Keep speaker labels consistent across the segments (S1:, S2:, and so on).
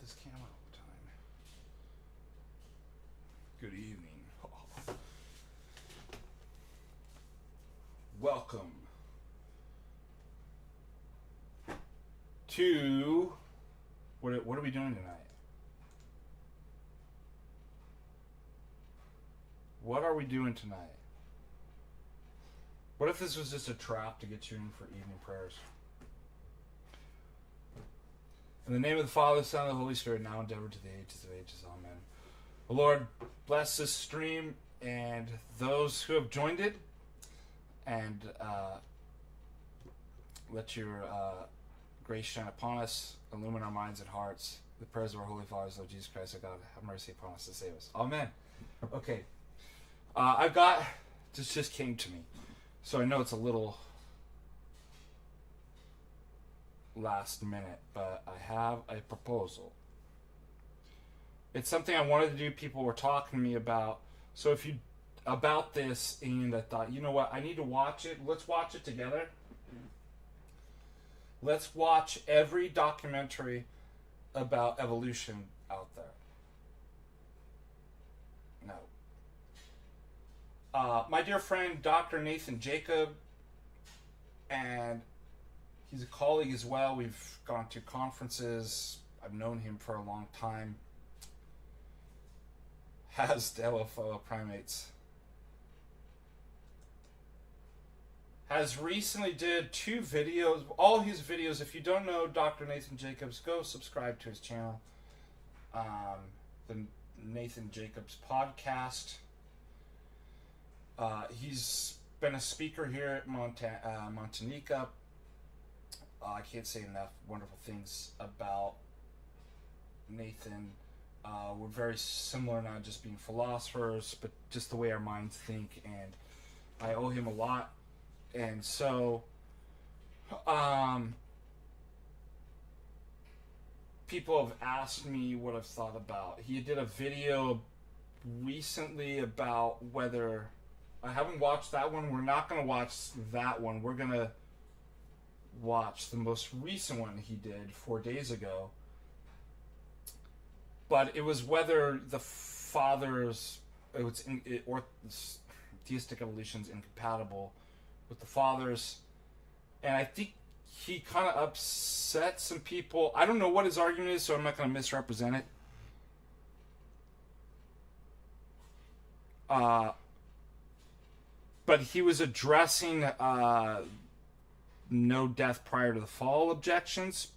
S1: this camera all the time. Good evening. Welcome to what are we doing tonight? What are we doing tonight? What if this was just a trap to get you in for evening prayers? In the name of the Father, Son, and the Holy Spirit, now and ever to the ages of ages. Amen. The Lord bless this stream and those who have joined it, and let your grace shine upon us, illumine our minds and hearts. The prayers of our Holy Fathers, Lord Jesus Christ, our God, have mercy upon us and save us. Amen. Okay. I've got, this just came to me. So I know it's a little last minute, but I have a proposal. It's something I wanted to do. People were talking to me about. So if you, about this, and I thought, you know what, I need to watch it. Let's watch it together. Let's watch every documentary about evolution out there. No. My dear friend, Dr. Nathan Jacob, and he's a colleague as well. We've gone to conferences. I've known him for a long time. Has fellow primates. Has recently did 2 videos. All his videos, if you don't know Dr. Nathan Jacobs, go subscribe to his channel. The Nathan Jacobs podcast. He's been a speaker here at Montanica. I can't say enough wonderful things about Nathan. We're very similar, not just being philosophers, but just the way our minds think, and I owe him a lot. And so, people have asked me what I've thought about. He did a video recently about whether, I haven't watched that one. We're not going to watch that one. We're going to watch the most recent one he did 4 days ago. But it was whether the fathers, or theistic evolution is incompatible with the fathers. And I think he kind of upset some people. I don't know what his argument is, so I'm not going to misrepresent it. But he was addressing no death prior to the fall objections.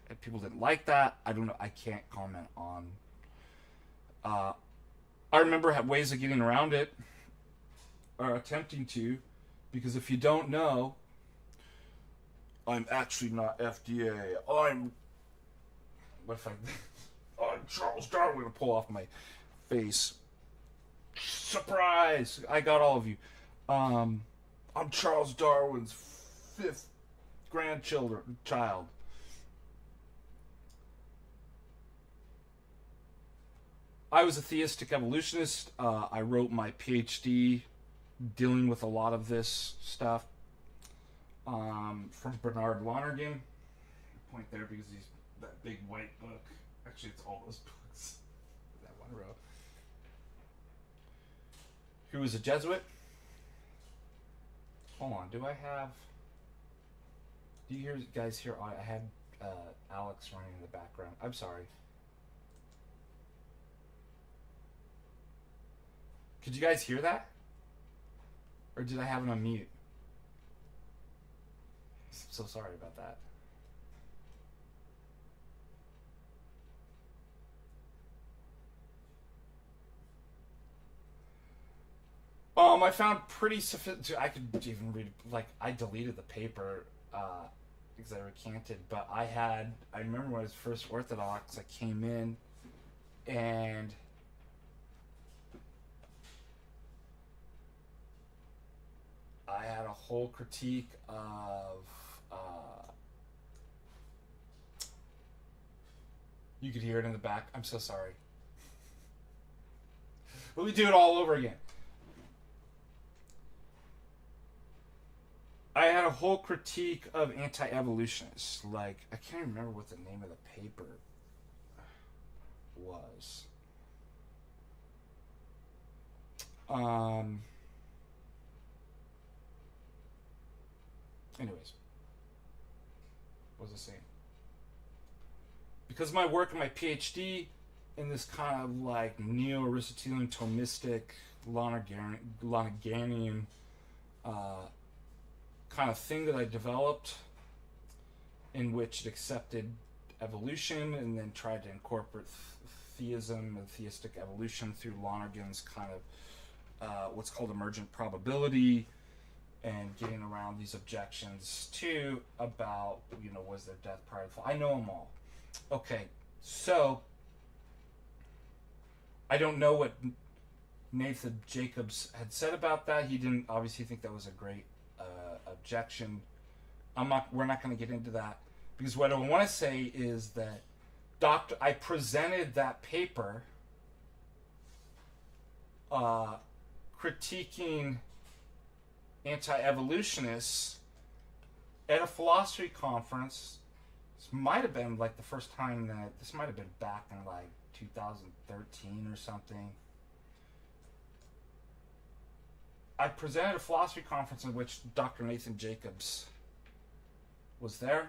S1: And people didn't like that. I don't know. I can't comment on. I remember ways of getting around it, or attempting to, because if you don't know, I'm actually not FDA. I'm Charles Darwin. I'm gonna pull off my face. Surprise! I got all of you. I'm Charles Darwin's 5th child. I was a theistic evolutionist. I wrote my PhD dealing with a lot of this stuff from Bernard Lonergan. Point there because he's that big white book. Actually, it's all those books. That one row. Who was a Jesuit. Hold on, do you guys hear? I had Alex running in the background. I'm sorry. Could you guys hear that? Or did I have it on mute? I'm so sorry about that. I found pretty sophisticated. I could even read, I deleted the paper because I recanted, but I remember when I was first Orthodox, I came in and I had a whole critique of you could hear it in the back. I'm so sorry. Let me do it all over again. I had a whole critique of anti-evolutionists. I can't remember what the name of the paper. was. Um, Anyways, what was I saying? Because of my work and my PhD in this kind of like neo-Aristotelian Thomistic Lonerganian kind of thing that I developed, in which it accepted evolution and then tried to incorporate theism and theistic evolution through Lonergan's kind of what's called emergent probability, and getting around these objections too about, was there death prior to fall? I know them all. Okay, so I don't know what Nathan Jacobs had said about that. He didn't obviously think that was a great objection. We're not going to get into that, because what I want to say is that I presented that paper critiquing anti-evolutionists at a philosophy conference. This might have been like the first time that this might have been back in like 2013 or something. I presented at a philosophy conference in which Dr. Nathan Jacobs was there,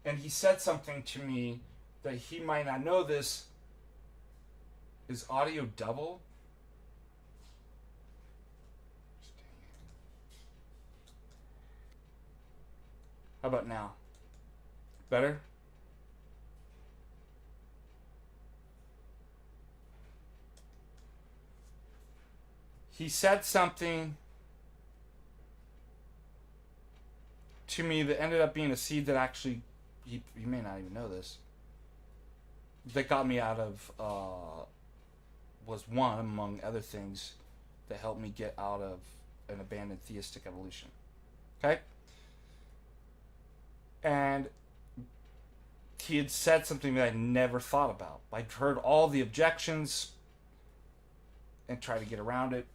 S1: and he said something to me that he might not know. This is audio double. How about now? Better? He said something to me that ended up being a seed that actually, you may not even know this, that got me out of, was one, among other things, that helped me get out of an abandoned theistic evolution. Okay? And he had said something that I never thought about. I'd heard all the objections and tried to get around it.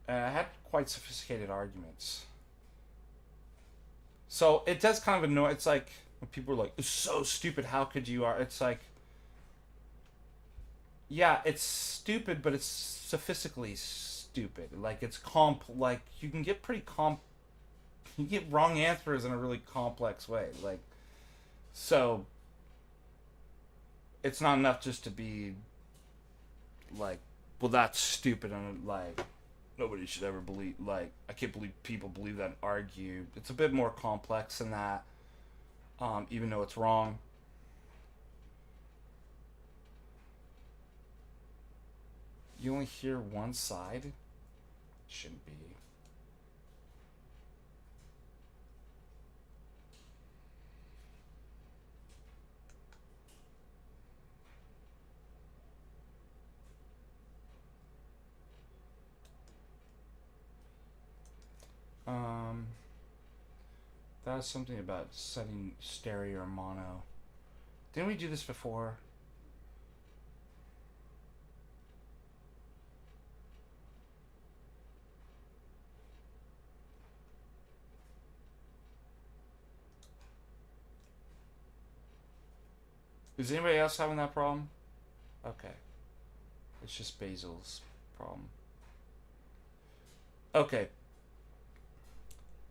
S1: And I had quite sophisticated arguments. So it does kind of annoy. It's like when people are like, "It's so stupid. How could you?" It's like, yeah, it's stupid, but it's sophistically stupid. Like it's like you can get you get wrong answers in a really complex way. Like, so it's not enough just to be like, well, that's stupid, and like nobody should ever believe. Like, I can't believe people believe that and argue. It's a bit more complex than that, even though it's wrong. You only hear one side? Shouldn't be. That was something about setting stereo or mono. Didn't we do this before? Is anybody else having that problem? Okay. It's just Basil's problem. Okay.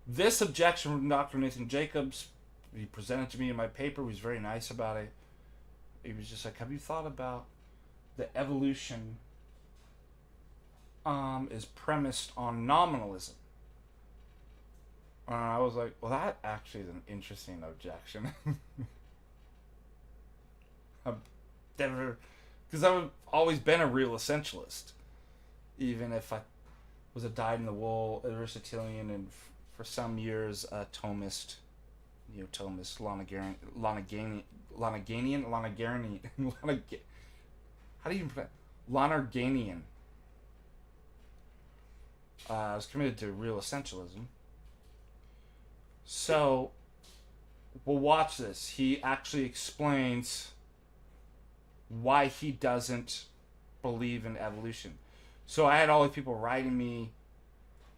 S1: This objection from Dr. Nathan Jacobs, he presented to me in my paper. He was very nice about it. He was just like, have you thought about the evolution is premised on nominalism? I was like, well, that actually is an interesting objection. I've never, because I've always been a real essentialist, even if I was a dyed-in-the-wool Aristotelian and for some years a Thomist, Neo-Thomist, Lonerganian. How do you pronounce Lonerganian? I was committed to real essentialism. So, we'll watch this. He actually explains why he doesn't believe in evolution. So I had all these people writing me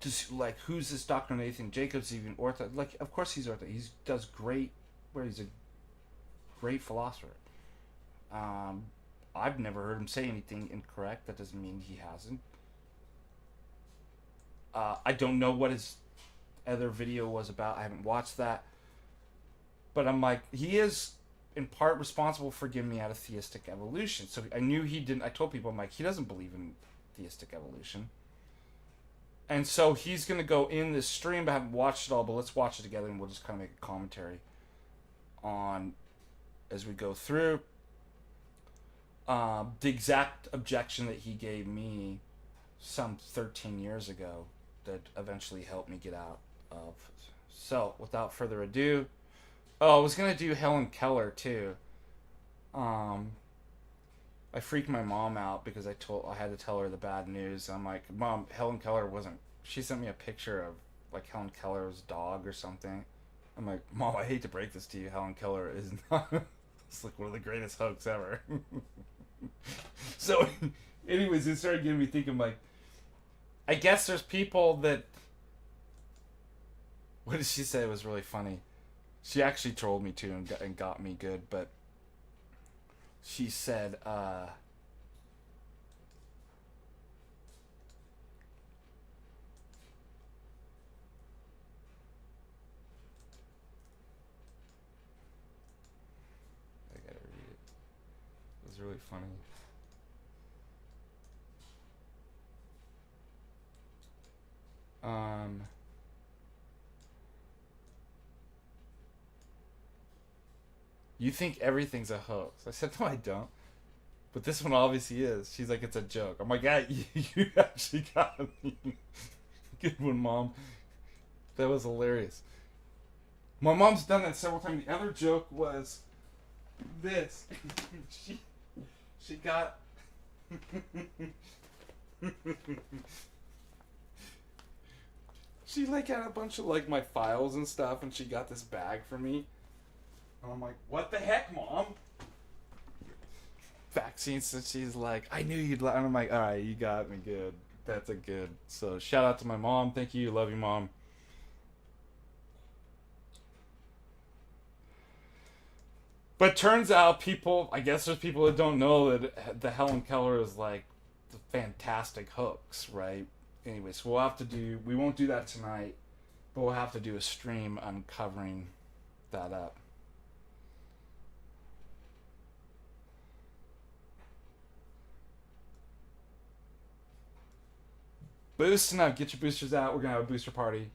S1: to like, who's this Dr. Nathan Jacobs, even orthodox? Like, of course he's orthodox. He does great where he's a great philosopher. Um, I've never heard him say anything incorrect. That doesn't mean he hasn't. I don't know what his other video was about. I haven't watched that. But I'm like, he is in part responsible for giving me out of theistic evolution. So I knew he didn't. I told people, I'm like, he doesn't believe in theistic evolution. And so he's going to go in this stream. I haven't watched it all, but let's watch it together and we'll just kind of make a commentary on as we go through. The exact objection that he gave me some 13 years ago that eventually helped me get out of. So, without further ado, I was gonna do Helen Keller too. I freaked my mom out because I had to tell her the bad news. I'm like, Mom, Helen Keller wasn't. She sent me a picture of like Helen Keller's dog or something. I'm like, Mom, I hate to break this to you, Helen Keller is not. It's like one of the greatest hoax ever. So, anyways, it started getting me thinking. Like, I guess there's people that. What did she say was really funny? She actually trolled me too and got me good, but she said, I gotta read it. It was really funny. You think everything's a hoax. I said, no, I don't. But this one obviously is. She's like, it's a joke. I'm like, yeah, you actually got me. Good one, Mom. That was hilarious. My mom's done that several times. The other joke was this. she got... She like had a bunch of like my files and stuff, and she got this bag for me. And I'm like, what the heck, Mom? Vaccines, and she's like, I knew you'd and I'm like, alright, you got me good. That's a good. So shout out to my mom. Thank you. Love you, Mom. But turns out I guess there's people that don't know that the Helen Keller is like the fantastic hoax, right? Anyways, we won't do that tonight, but we'll have to do a stream uncovering that up. Boosting up, get your boosters out. We're gonna have a booster party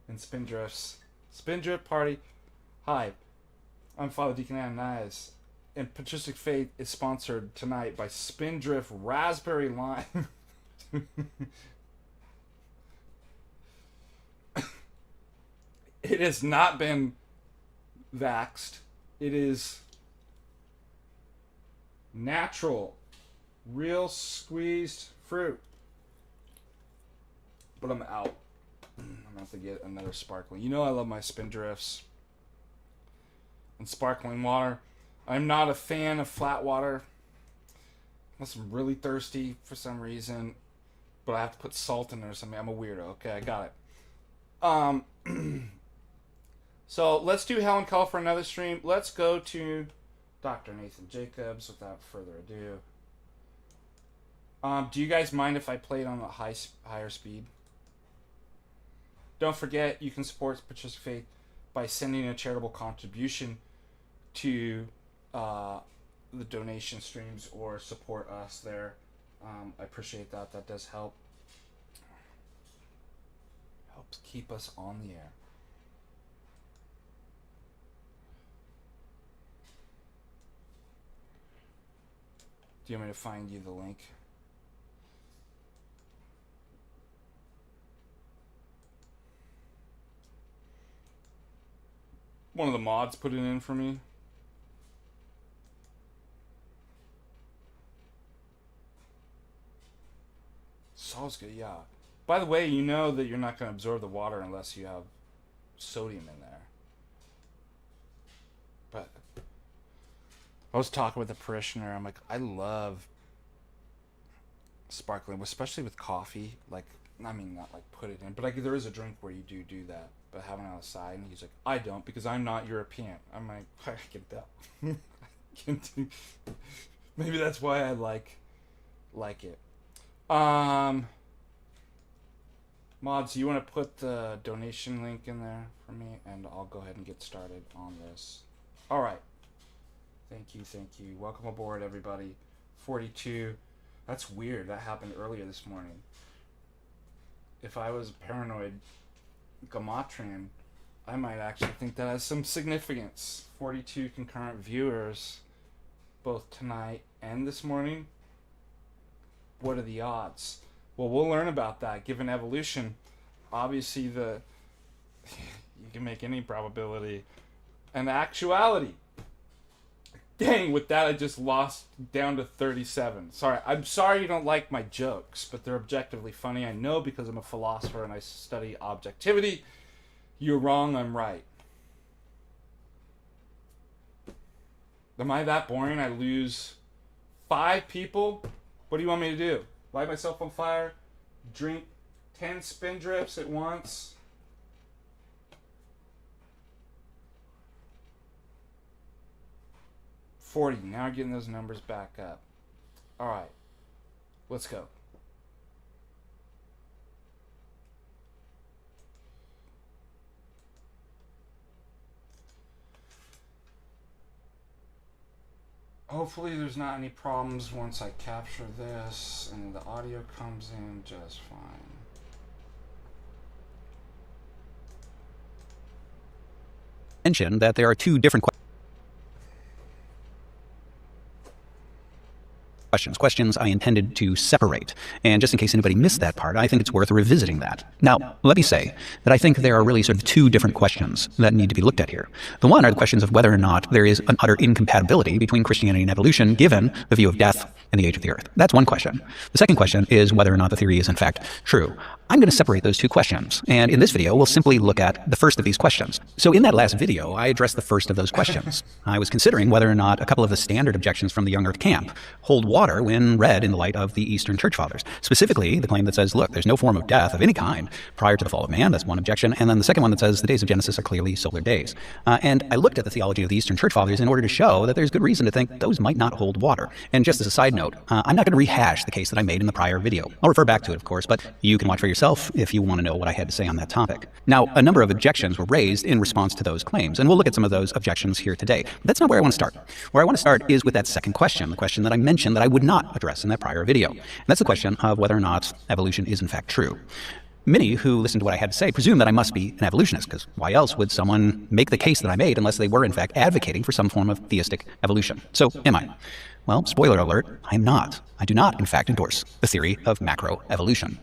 S1: in Spindrifts. Spindrift party. Hi, I'm Father Deacon Ananias, and Patristic Faith is sponsored tonight by Spindrift Raspberry Lime. It has not been vaxxed. It is natural, real squeezed fruit. But I'm out. I'm gonna have to get another sparkling. You know I love my Spindrifts and sparkling water. I'm not a fan of flat water unless I'm really thirsty for some reason. But I have to put salt in there or something. I'm a weirdo. Okay, I got it. So let's do Helen Keller for another stream. Let's go to Dr. Nathan Jacobs without further ado. Do you guys mind if I play it on a higher speed? Don't forget, you can support Patristic Faith by sending a charitable contribution to the donation streams or support us there. I appreciate that. That does help. Helps keep us on the air. Do you want me to find you the link? One of the mods put it in for me. Salt's good, yeah. By the way, you know that you're not going to absorb the water unless you have sodium in there. But I was talking with a parishioner. I'm like, I love sparkling, especially with coffee. Like, I mean, not like put it in, but like there is a drink where you do that. But having it outside, and he's like, I don't because I'm not European. I'm like, I can tell. I can do. Maybe that's why I like it. Mods, you want to put the donation link in there for me, and I'll go ahead and get started on this. All right. Thank you. Welcome aboard, everybody. 42. That's weird. That happened earlier this morning. If I was paranoid Gematrian, I might actually think that has some significance. 42 concurrent viewers, both tonight and this morning. What are the odds? Well, we'll learn about that. Given evolution, obviously you can make any probability an actuality. Dang, with that I just lost down to 37. I'm sorry you don't like my jokes, but they're objectively funny. I know because I'm a philosopher and I study objectivity. You're wrong, I'm right. Am I that boring? I lose 5 people? What do you want me to do? Light myself on fire? Drink 10 Spindrifts at once? $40. Now we're getting those numbers back up. All right. Let's go. Hopefully there's not any problems once I capture this and the audio comes in just fine.
S2: Mention that there are 2 different questions I intended to separate. And just in case anybody missed that part, I think it's worth revisiting that. Now, let me say that I think there are really sort of 2 different questions that need to be looked at here. The one are the questions of whether or not there is an utter incompatibility between Christianity and evolution, given the view of death and the age of the earth. That's one question. The second question is whether or not the theory is in fact true. I'm going to separate those 2 questions, and in this video, we'll simply look at the first of these questions. So in that last video, I addressed the first of those questions. I was considering whether or not a couple of the standard objections from the Young Earth camp hold water when read in the light of the Eastern Church Fathers. Specifically, the claim that says, look, there's no form of death of any kind prior to the fall of man. That's one objection. And then the second one that says the days of Genesis are clearly solar days. And I looked at the theology of the Eastern Church Fathers in order to show that there's good reason to think those might not hold water. And just as a side note, I'm not going to rehash the case that I made in the prior video. I'll refer back to it, of course, but you can watch for yourself if you want to know what I had to say on that topic. Now, a number of objections were raised in response to those claims, and we'll look at some of those objections here today. But that's not where I want to start. Where I want to start is with that second question, the question that I mentioned that I would not address in that prior video. And that's the question of whether or not evolution is in fact true. Many who listen to what I had to say presume that I must be an evolutionist, because why else would someone make the case that I made unless they were in fact advocating for some form of theistic evolution? So, am I? Well, spoiler alert, I am not. I do not, in fact, endorse the theory of macroevolution.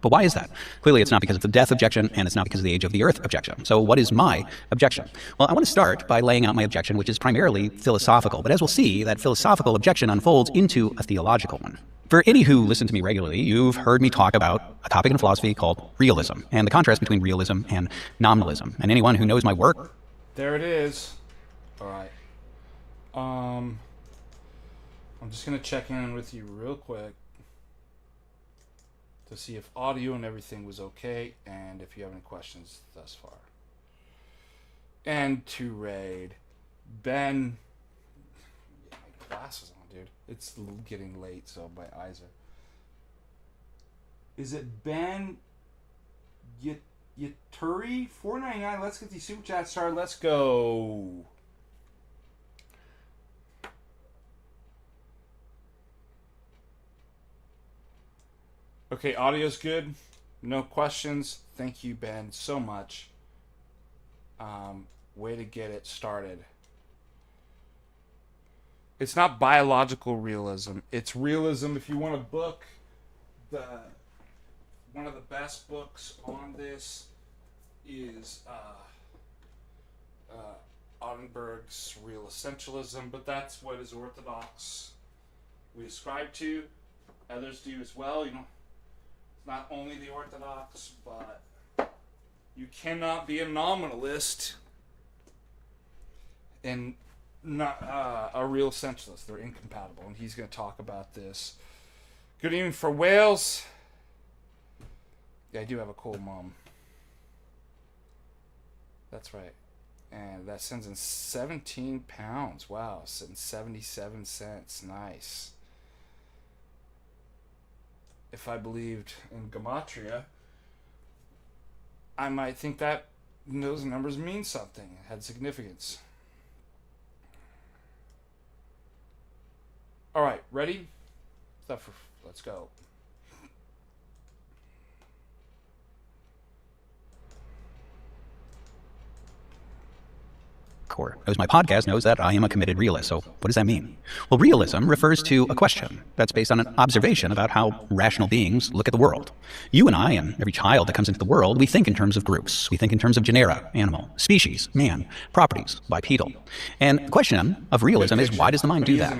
S2: But why is that? Clearly, it's not because of the death objection, and it's not because of the age of the earth objection. So what is my objection? Well, I want to start by laying out my objection, which is primarily philosophical. But as we'll see, that philosophical objection unfolds into a theological one. For any who listen to me regularly, you've heard me talk about a topic in philosophy called realism, and the contrast between realism and nominalism. And anyone who knows my work...
S1: There it is. All right. I'm just going to check in with you real quick to see if audio and everything was okay, and if you have any questions thus far. And to raid Ben. Get my glasses on, dude. It's getting late, so my eyes are. Is it Ben Yaturi? $4.99. Let's get these super chats started. Let's go. Okay, audio's good. No questions. Thank you, Ben, so much. Way to get it started. It's not biological realism. It's realism. If you want a book, one of the best books on this is Ottenberg's Real Essentialism, but that's what is orthodox we ascribe to. Others do as well. You know, not only the orthodox, but you cannot be a nominalist and not a real essentialist. They're incompatible, and he's going to talk about this. Good evening for Wales. Yeah, I do have a cool mom. That's right. And that sends in 17 pounds. Wow, and 77 cents. Nice. If I believed in Gematria, I might think that those numbers mean something, had significance. All right, ready? Let's go.
S2: Core knows my podcast knows that I am a committed realist. So what does that mean? Well, realism refers to a question that's based on an observation about how rational beings look at the world. You and I and every child that comes into the world, we think in terms of groups. We think in terms of genera, animal, species, man, properties, bipedal. And the question of realism is, why does the mind do that?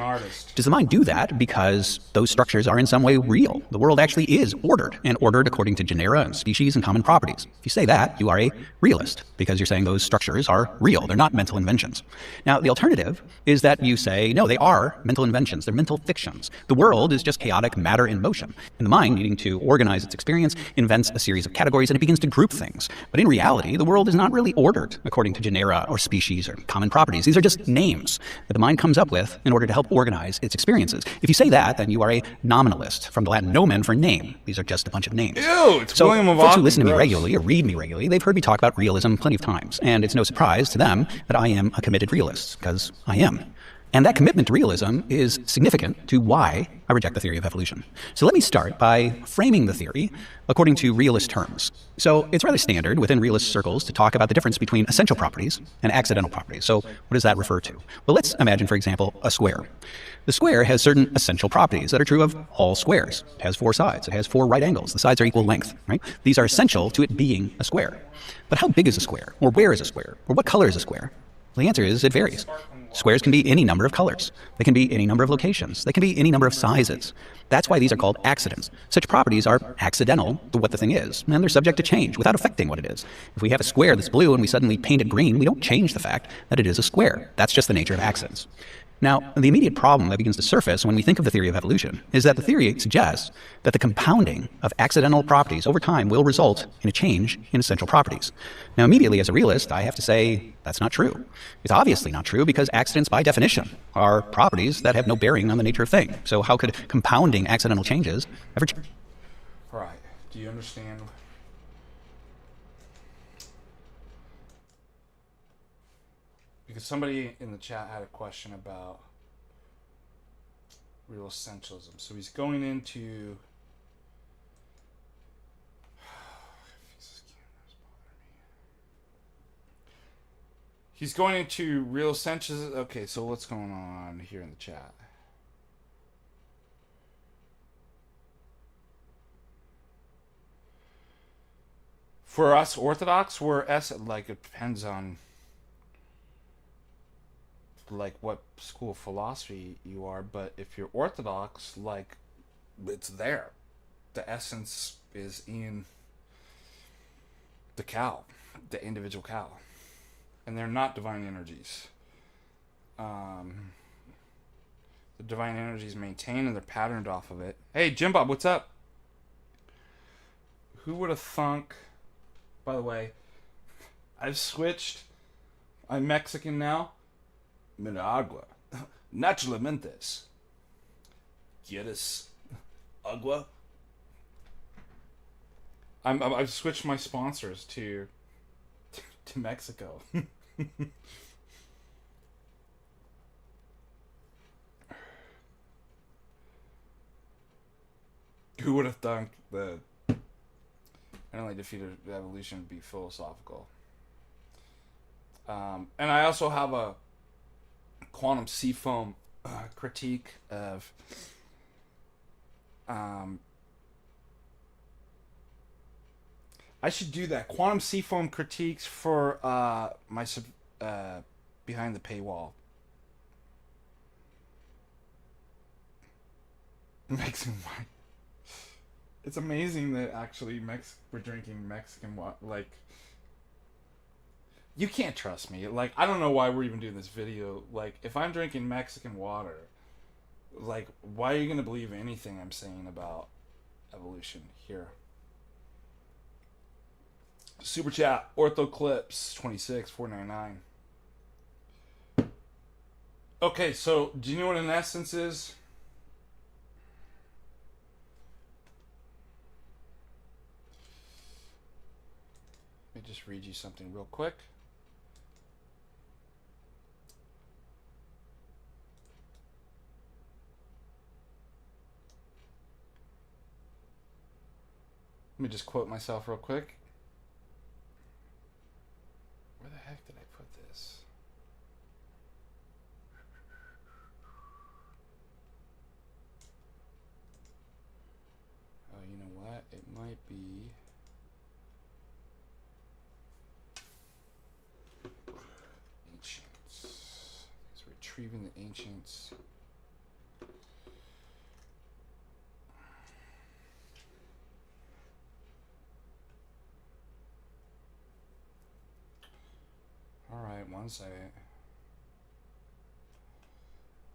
S2: Does the mind do that because those structures are in some way real? The world actually is ordered, and ordered according to genera and species and common properties. If you say that, you are a realist, because you're saying those structures are real. They're not mental inventions. Now, the alternative is that you say, no, they are mental inventions. They're mental fictions. The world is just chaotic matter in motion. And the mind, needing to organize its experience, invents a series of categories and it begins to group things. But in reality, the world is not really ordered according to genera or species or common properties. These are just names that the mind comes up with in order to help organize its experiences. If you say that, then you are a nominalist, from the Latin nomen for name. These are just a bunch of names.
S1: Ew, it's
S2: so
S1: William of
S2: folks
S1: Ockham,
S2: who listen to me
S1: gross.
S2: regularly or read me regularly, they've heard me talk about realism plenty of times. And it's no surprise to them that I am a committed realist, because I am. And that commitment to realism is significant to why I reject the theory of evolution. So let me start by framing the theory according to realist terms. So it's rather standard within realist circles to talk about the difference between essential properties and accidental properties. So what does that refer to? Well, let's imagine, for example, a square. The square has certain essential properties that are true of all squares. It has 4 sides. It has 4 right angles. The sides are equal length, right? These are essential to it being a square. But how big is a square? Or where is a square? Or what color is a square? Well, the answer is it varies. Squares can be any number of colors. They can be any number of locations. They can be any number of sizes. That's why these are called accidents. Such properties are accidental to what the thing is, and they're subject to change without affecting what it is. If we have a square that's blue and we suddenly paint it green, we don't change the fact that it is a square. That's just the nature of accidents. Now, the immediate problem that begins to surface when we think of the theory of evolution is that the theory suggests that the compounding of accidental properties over time will result in a change in essential properties. Now, immediately as a realist, I have to say that's not true. It's obviously not true because accidents by definition are properties that have no bearing on the nature of things. So how could compounding accidental changes ever change?
S1: Right. Do you understand? Because somebody in the chat had a question about real essentialism. So he's going into... He's going into real essentialism. Okay, so what's going on here in the chat? For us Orthodox, we're like it depends on like what school of philosophy you are, but if you're Orthodox, like it's there. The essence is in the cow, the individual cow. And they're not divine energies. The divine energies maintain and they're patterned off of it. Hey, Jim Bob, what's up? Who would have thunk? By the way, I've switched. I'm Mexican now. Mina agua. Naturalmente. ¿Quieres agua? I've switched my sponsors to Mexico. Who would have thunk that not only defeated evolution would be philosophical? And I also have a quantum seafoam critique of I should do that. Quantum seafoam critiques for my behind the paywall. Mexican wine. It's amazing that actually we're drinking Mexican wine. Like, you can't trust me. Like, I don't know why we're even doing this video. Like, if I'm drinking Mexican water, like, why are you gonna believe anything I'm saying about evolution here? Super chat, Orthoclips 26,499. Okay, so do you know what an essence is? Let me just read you something real quick. Let me just quote myself real quick. Where the heck did I put this? Oh, you know what? It might be... Ancients. It's retrieving the ancients. Alright, one second.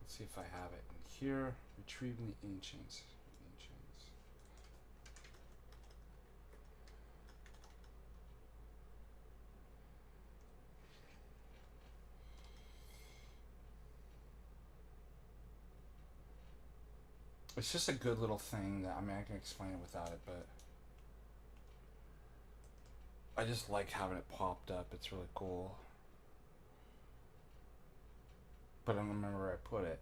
S1: Let's see if I have it in here. Retrieving the ancients. It's just a good little thing that, I mean, I can explain it without it, but I just like having it popped up. It's really cool. But I don't remember where I put it.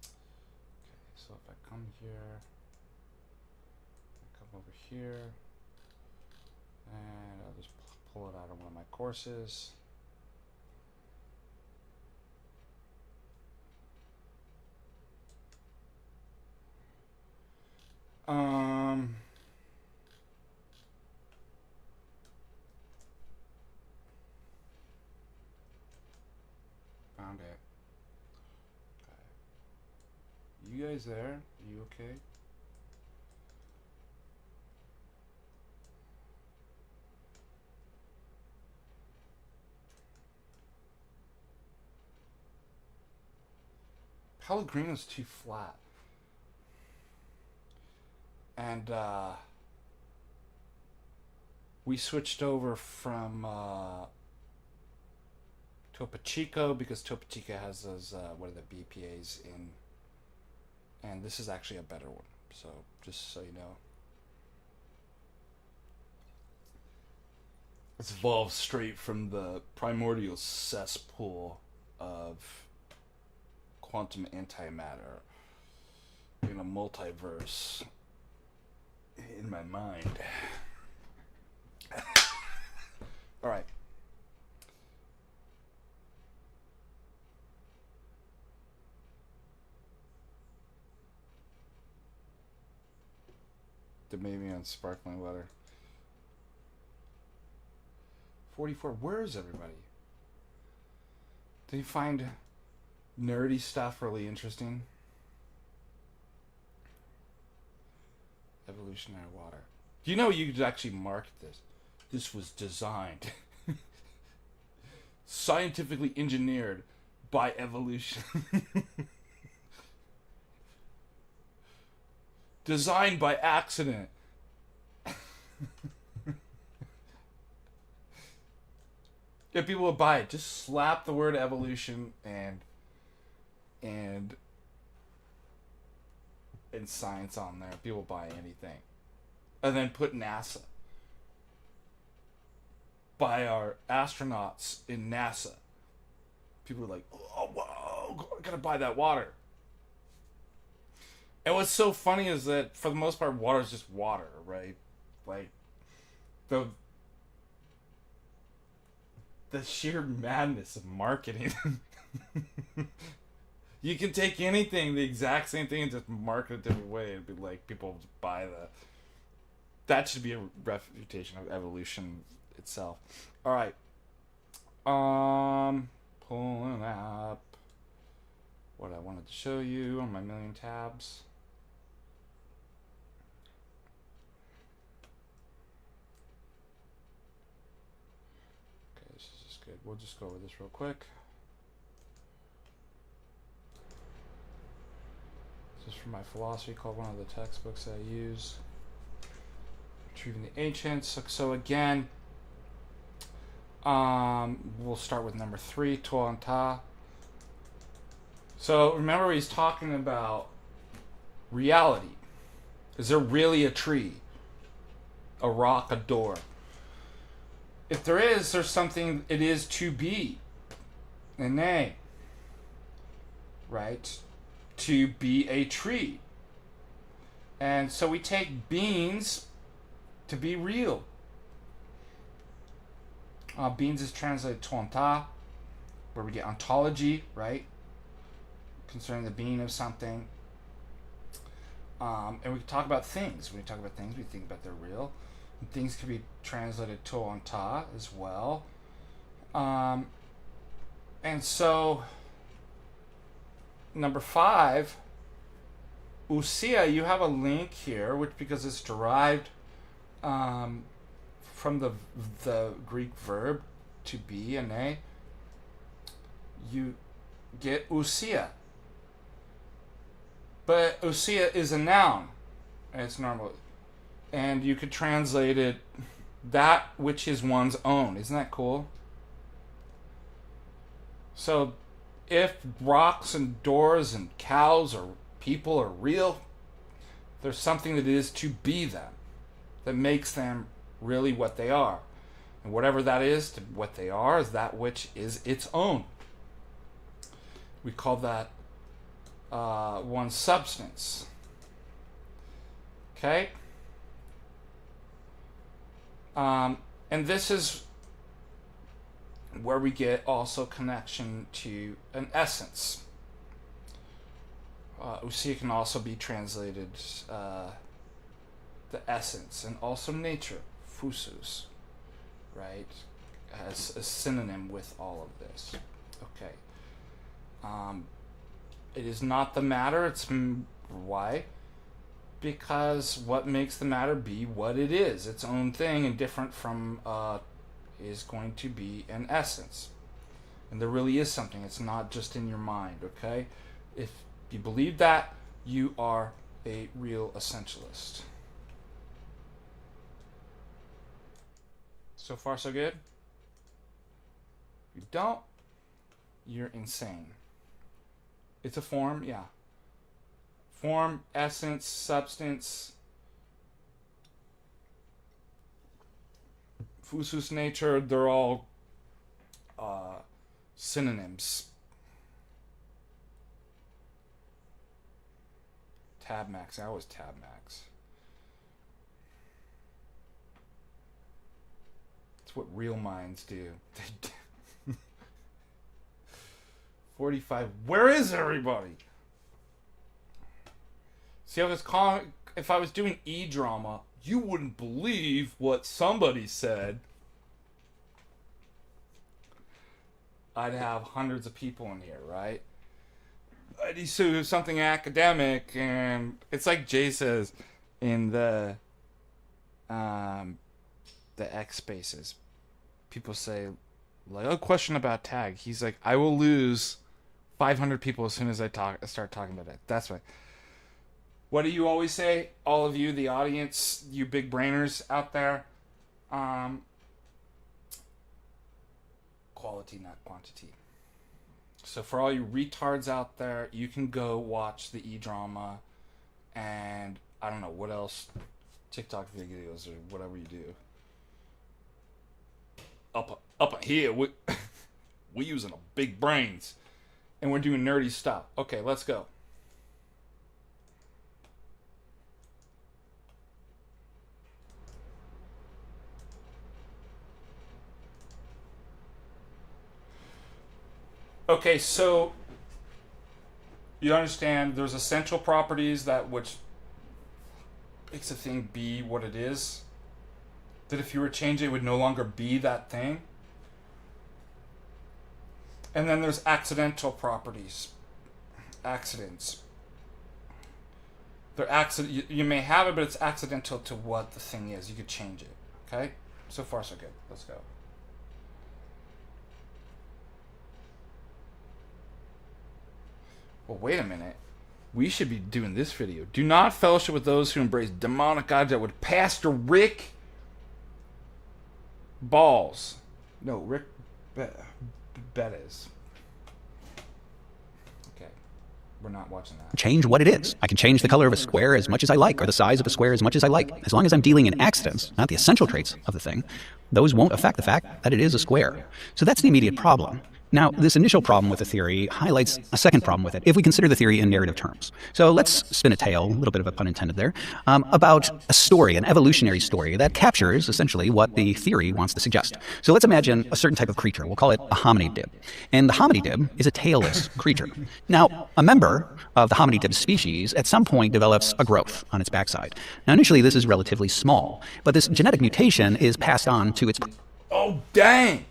S1: Okay, so if I come here, I come over here, and I'll just pull it out of one of my courses. Found it. Okay. You guys there? Are you okay? Pellegrino's too flat. And we switched over from Topo Chico because Topo Chico has those what are the BPAs in, and this is actually a better one. So just so you know, it's evolved straight from the primordial cesspool of quantum antimatter in a multiverse in my mind. All right. Debate me on sparkling water. 44. Where is everybody? Do you find nerdy stuff really interesting? Evolutionary water. Do you know you could actually market this? This was designed, scientifically engineered by evolution. Designed by accident. If people would buy it, just slap the word evolution and science on there. People buy anything. And then put NASA. By our astronauts in NASA. People are like, oh, whoa, I gotta buy that water. And what's so funny is that for the most part, water is just water, right? Like the sheer madness of marketing. You can take anything, the exact same thing, and just market it a different way, and be like, people just buy that. That should be a refutation of evolution itself. All right. Pulling up what I wanted to show you on my million tabs. Okay, this is just good. We'll just go over this real quick. This is from my philosophy called one of the textbooks I use. Retrieving the ancients. So again, we'll start with number 3, Tuanta. So remember, he's talking about reality. Is there really a tree, a rock, a door? If there is, there's something it is to be. Ene. Right? To be a tree. And so we take beings to be real. Beings is translated Tuanta, where we get ontology, right? Concerning the being of something. And we can talk about things. When we talk about things, we think about they're real. And things can be translated Tuanta as well. And so, number 5, ousia, you have a link here, which because it's derived from the Greek verb to be, ene, you get ousia. But ousia is a noun, and it's normal. And you could translate it, that which is one's own. Isn't that cool? So, if rocks and doors and cows or people are real, there's something that is to be them, that makes them really what they are. And whatever that is to what they are is that which is its own. We call that one's substance. Okay? And this is where we get also connection to an essence. Ousia can also be translated the essence, and also nature, phusus, right, as a synonym with all of this. Okay. It is not the matter. It's why? Because what makes the matter be what it is, its own thing, and different from is going to be an essence. And there really is something. It's not just in your mind, okay? If you believe that, you are a real essentialist. So far, so good? If you don't, you're insane. It's a form, yeah. Form, essence, substance, phusus, nature, they're all synonyms. Tab max, I always tab max. It's what real minds do. 45. Where is everybody? See, if I was doing e-drama, you wouldn't believe what somebody said. I'd have hundreds of people in here, right? I'd do something academic, and it's like Jay says in the X Spaces. People say, like, a question about tag. He's like, I will lose 500 people as soon as I start talking about it. That's right. What do you always say? All of you, the audience, you big brainers out there. Quality, not quantity. So for all you retards out there, you can go watch the e-drama and I don't know what else, TikTok videos or whatever you do. Up here, we using a big brains. And we're doing nerdy stuff. Okay, let's go. Okay, so you understand there's essential properties that which makes a thing be what it is. That if you were to change it, it would no longer be that thing. And then there's accidental properties. Accidents. They're you may have it, but it's accidental to what the thing is. You could change it. Okay? So far, so good. Let's go. Well, wait a minute. We should be doing this video. Do not fellowship with those who embrace demonic gods that would Pastor Rick Balls. No, Rick Bettis. Okay. We're not watching that.
S2: Change what it is. I can change the color of a square as much as I like, or the size of a square as much as I like. As long as I'm dealing in accidents, not the essential traits of the thing, those won't affect the fact that it is a square. So that's the immediate problem. Now, this initial problem with the theory highlights a second problem with it, if we consider the theory in narrative terms. So let's spin a tale, a little bit of a pun intended there, about a story, an evolutionary story that captures, essentially, what the theory wants to suggest. So let's imagine a certain type of creature. We'll call it a hominidid. And the hominidid is a tailless creature. Now, a member of the hominidid species at some point develops a growth on its backside. Now, initially, this is relatively small, but this genetic mutation is passed on to its...
S1: Oh, dang!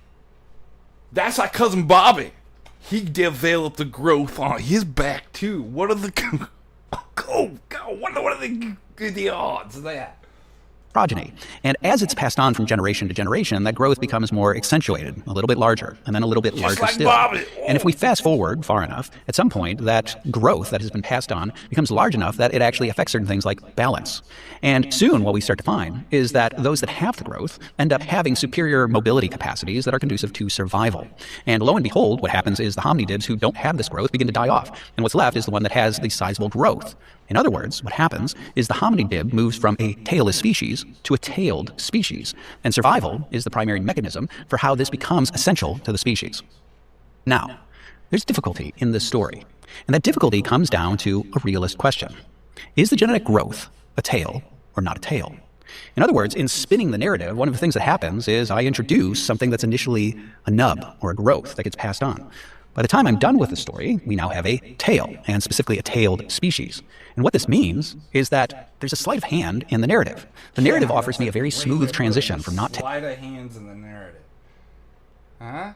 S1: That's like cousin Bobby. He developed the growth on his back too. What are the what are the odds of that?
S2: Progeny. And as it's passed on from generation to generation, that growth becomes more accentuated, a little bit larger, and then a little bit larger
S1: like
S2: still.
S1: Bobby.
S2: And if we fast forward far enough, at some point, that growth that has been passed on becomes large enough that it actually affects certain things like balance. And soon what we start to find is that those that have the growth end up having superior mobility capacities that are conducive to survival. And lo and behold, what happens is the hominids who don't have this growth begin to die off. And what's left is the one that has the sizable growth. In other words, what happens is the hominid moves from a tailless species to a tailed species, and survival is the primary mechanism for how this becomes essential to the species. Now, there's difficulty in this story, and that difficulty comes down to a realist question. Is the genetic growth a tail or not a tail? In other words, in spinning the narrative, one of the things that happens is I introduce something that's initially a nub or a growth that gets passed on. By the time I'm done with the story, we now have a tail, and specifically a tailed species. And what this means is that there's a sleight of hand in the narrative. The narrative offers me a very smooth transition from not
S1: sleight of hands in the narrative. Huh?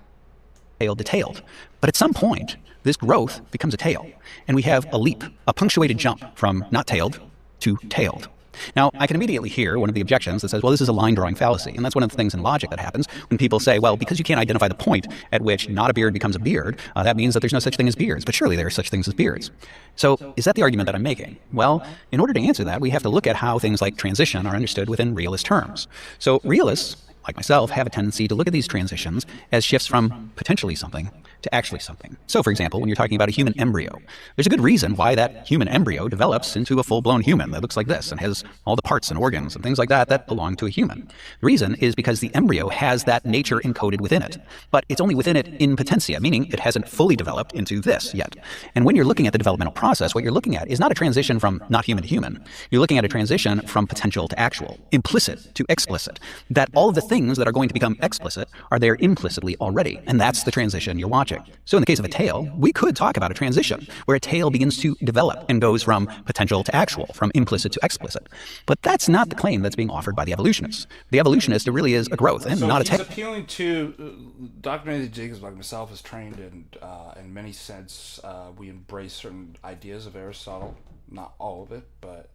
S2: Tailed to tailed. But at some point, this growth becomes a tail, and we have a leap, a punctuated jump from not tailed to tailed. Now, I can immediately hear one of the objections that says, well, this is a line drawing fallacy. And that's one of the things in logic that happens when people say, well, because you can't identify the point at which not a beard becomes a beard, that means that there's no such thing as beards. But surely there are such things as beards. So is that the argument that I'm making? Well, in order to answer that, we have to look at how things like transition are understood within realist terms. So realists, like myself, have a tendency to look at these transitions as shifts from potentially something to actually something. So, for example, when you're talking about a human embryo, there's a good reason why that human embryo develops into a full-blown human that looks like this and has all the parts and organs and things like that that belong to a human. The reason is because the embryo has that nature encoded within it, but it's only within it in potentia, meaning it hasn't fully developed into this yet. And when you're looking at the developmental process, what you're looking at is not a transition from not human to human. You're looking at a transition from potential to actual, implicit to explicit, that all of the things that are going to become explicit are there implicitly already, and that's the transition you're watching. So in the case of a tail, we could talk about a transition where a tail begins to develop and goes from potential to actual, from implicit to explicit. But that's not the claim that's being offered by the evolutionists. The evolutionist, it really is a growth and not a tail.
S1: So he's appealing to Dr. Nathan Jacobs, like myself, is trained in many sense. We embrace certain ideas of Aristotle, not all of it, but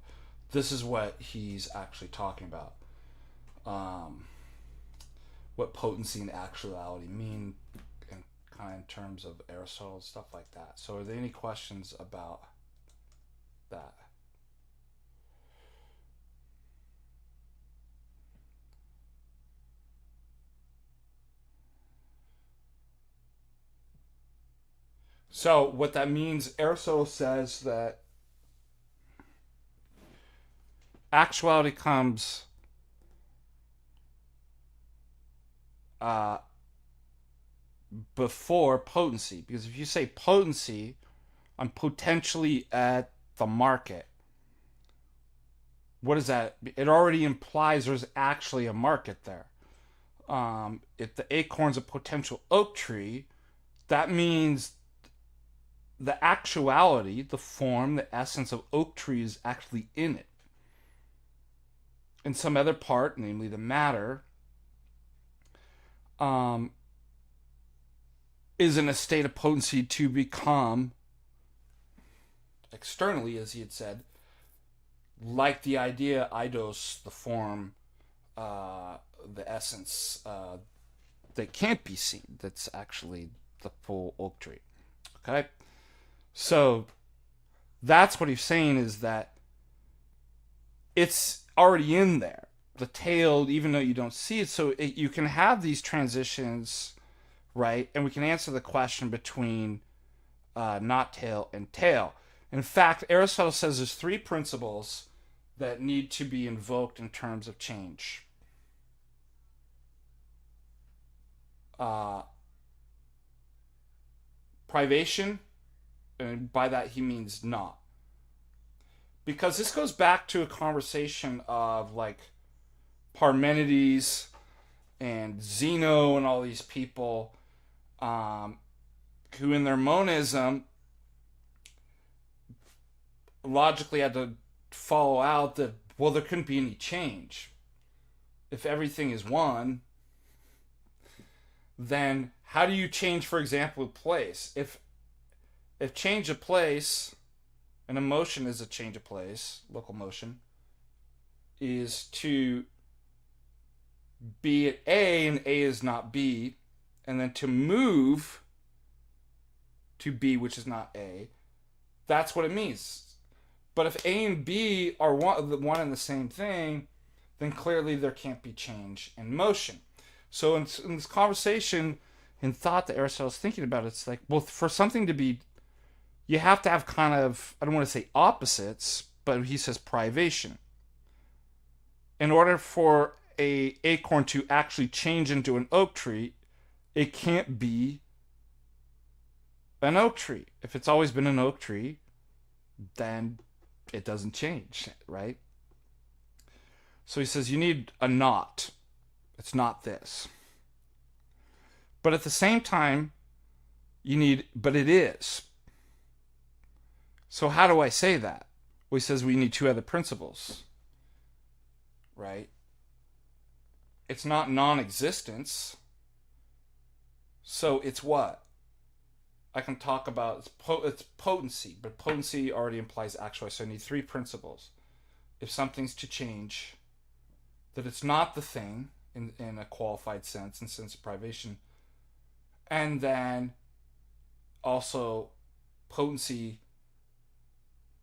S1: this is what he's actually talking about. What potency and actuality mean in terms of Aristotle and stuff like that. So are there any questions about that? So what that means, Aristotle says that actuality comes before potency, because if you say potency, I'm potentially at the market. What is that? It already implies there's actually a market there. If the acorn's a potential oak tree, that means the actuality, the form, the essence of oak tree is actually in it. In some other part, namely the matter, is in a state of potency to become externally, as he had said, like the idea, eidos, the form, the essence that can't be seen, that's actually the full oak tree. Okay? So That's what he's saying, is that it's already in there. The tail, even though you don't see it, you can have these transitions, right? And we can answer the question between not tail and tail. In fact, Aristotle says there's 3 principles that need to be invoked in terms of change. Privation, and by that he means not. Because this goes back to a conversation of like Parmenides and Zeno and all these people who in their monism logically had to follow out that, well, there couldn't be any change. If everything is one, then how do you change, for example, place? If change of place, an emotion is a change of place, local motion, is to be at A and A is not B, and then to move to B, which is not A, that's what it means. But if A and B are one and the same thing, then clearly there can't be change in motion. So in this conversation, in thought that Aristotle's thinking about, it's like, well, for something to be, you have to have kind of, I don't want to say opposites, but he says privation. In order for a acorn to actually change into an oak tree, it can't be an oak tree. If it's always been an oak tree, then it doesn't change, right? So he says you need a not. It's not this. But at the same time, but it is. So how do I say that? Well, he says we need 2 other principles, right? It's not non-existence. So it's what? I can talk about, it's potency, but potency already implies actuality. So I need 3 principles. If something's to change, that it's not the thing in a qualified sense, in sense of privation, and then also potency,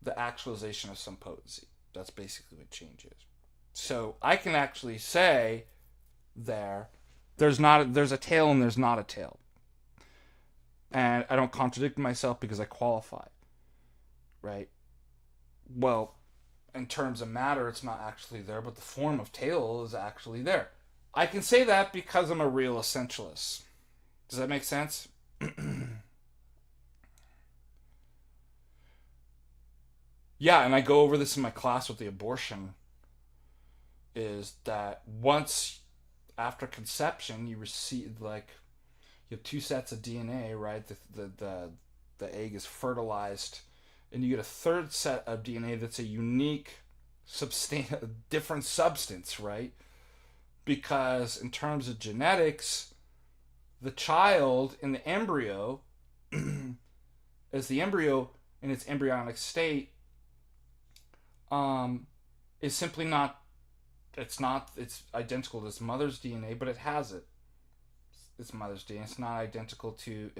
S1: the actualization of some potency. That's basically what change is. So I can actually say there's a tail and there's not a tail. And I don't contradict myself because I qualify, right? Well, in terms of matter, it's not actually there, but the form of tail is actually there. I can say that because I'm a real essentialist. Does that make sense? Yeah, and I go over this in my class with the abortion, is that once after conception you receive, like, you have 2 sets of DNA, right? The egg is fertilized, and you get a 3rd set of DNA that's a unique, different substance, right? Because in terms of genetics, the child in the embryo, as the embryo in its embryonic state, is simply not, it's identical to its mother's DNA, but it has it. Its mother's DNA. It's not identical to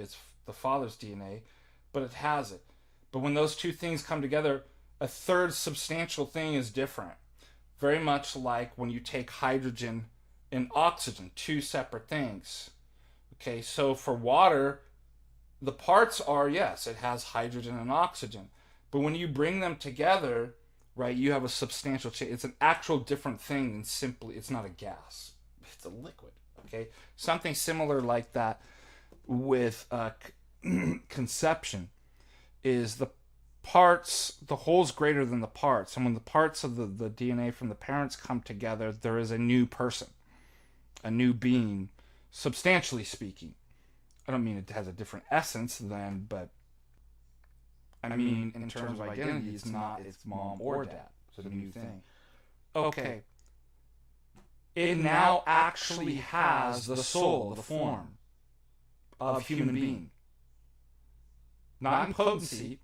S1: the father's DNA, but it has it. But when those 2 things come together, a 3rd substantial thing is different. Very much like when you take hydrogen and oxygen, 2 separate things. Okay, so for water, the parts are, yes, it has hydrogen and oxygen. But when you bring them together, right, you have a substantial change. It's an actual different thing than simply, it's not a gas. It's a liquid. Okay, something similar like that with conception is the whole's greater than the parts. And when the parts of the DNA from the parents come together, there is a new person, a new being, substantially speaking. I don't mean it has a different essence then, but I mean in terms of identity, it's not its mom or dad. It's a new thing. Okay. It now actually has the soul, the form of human being. Not in potency,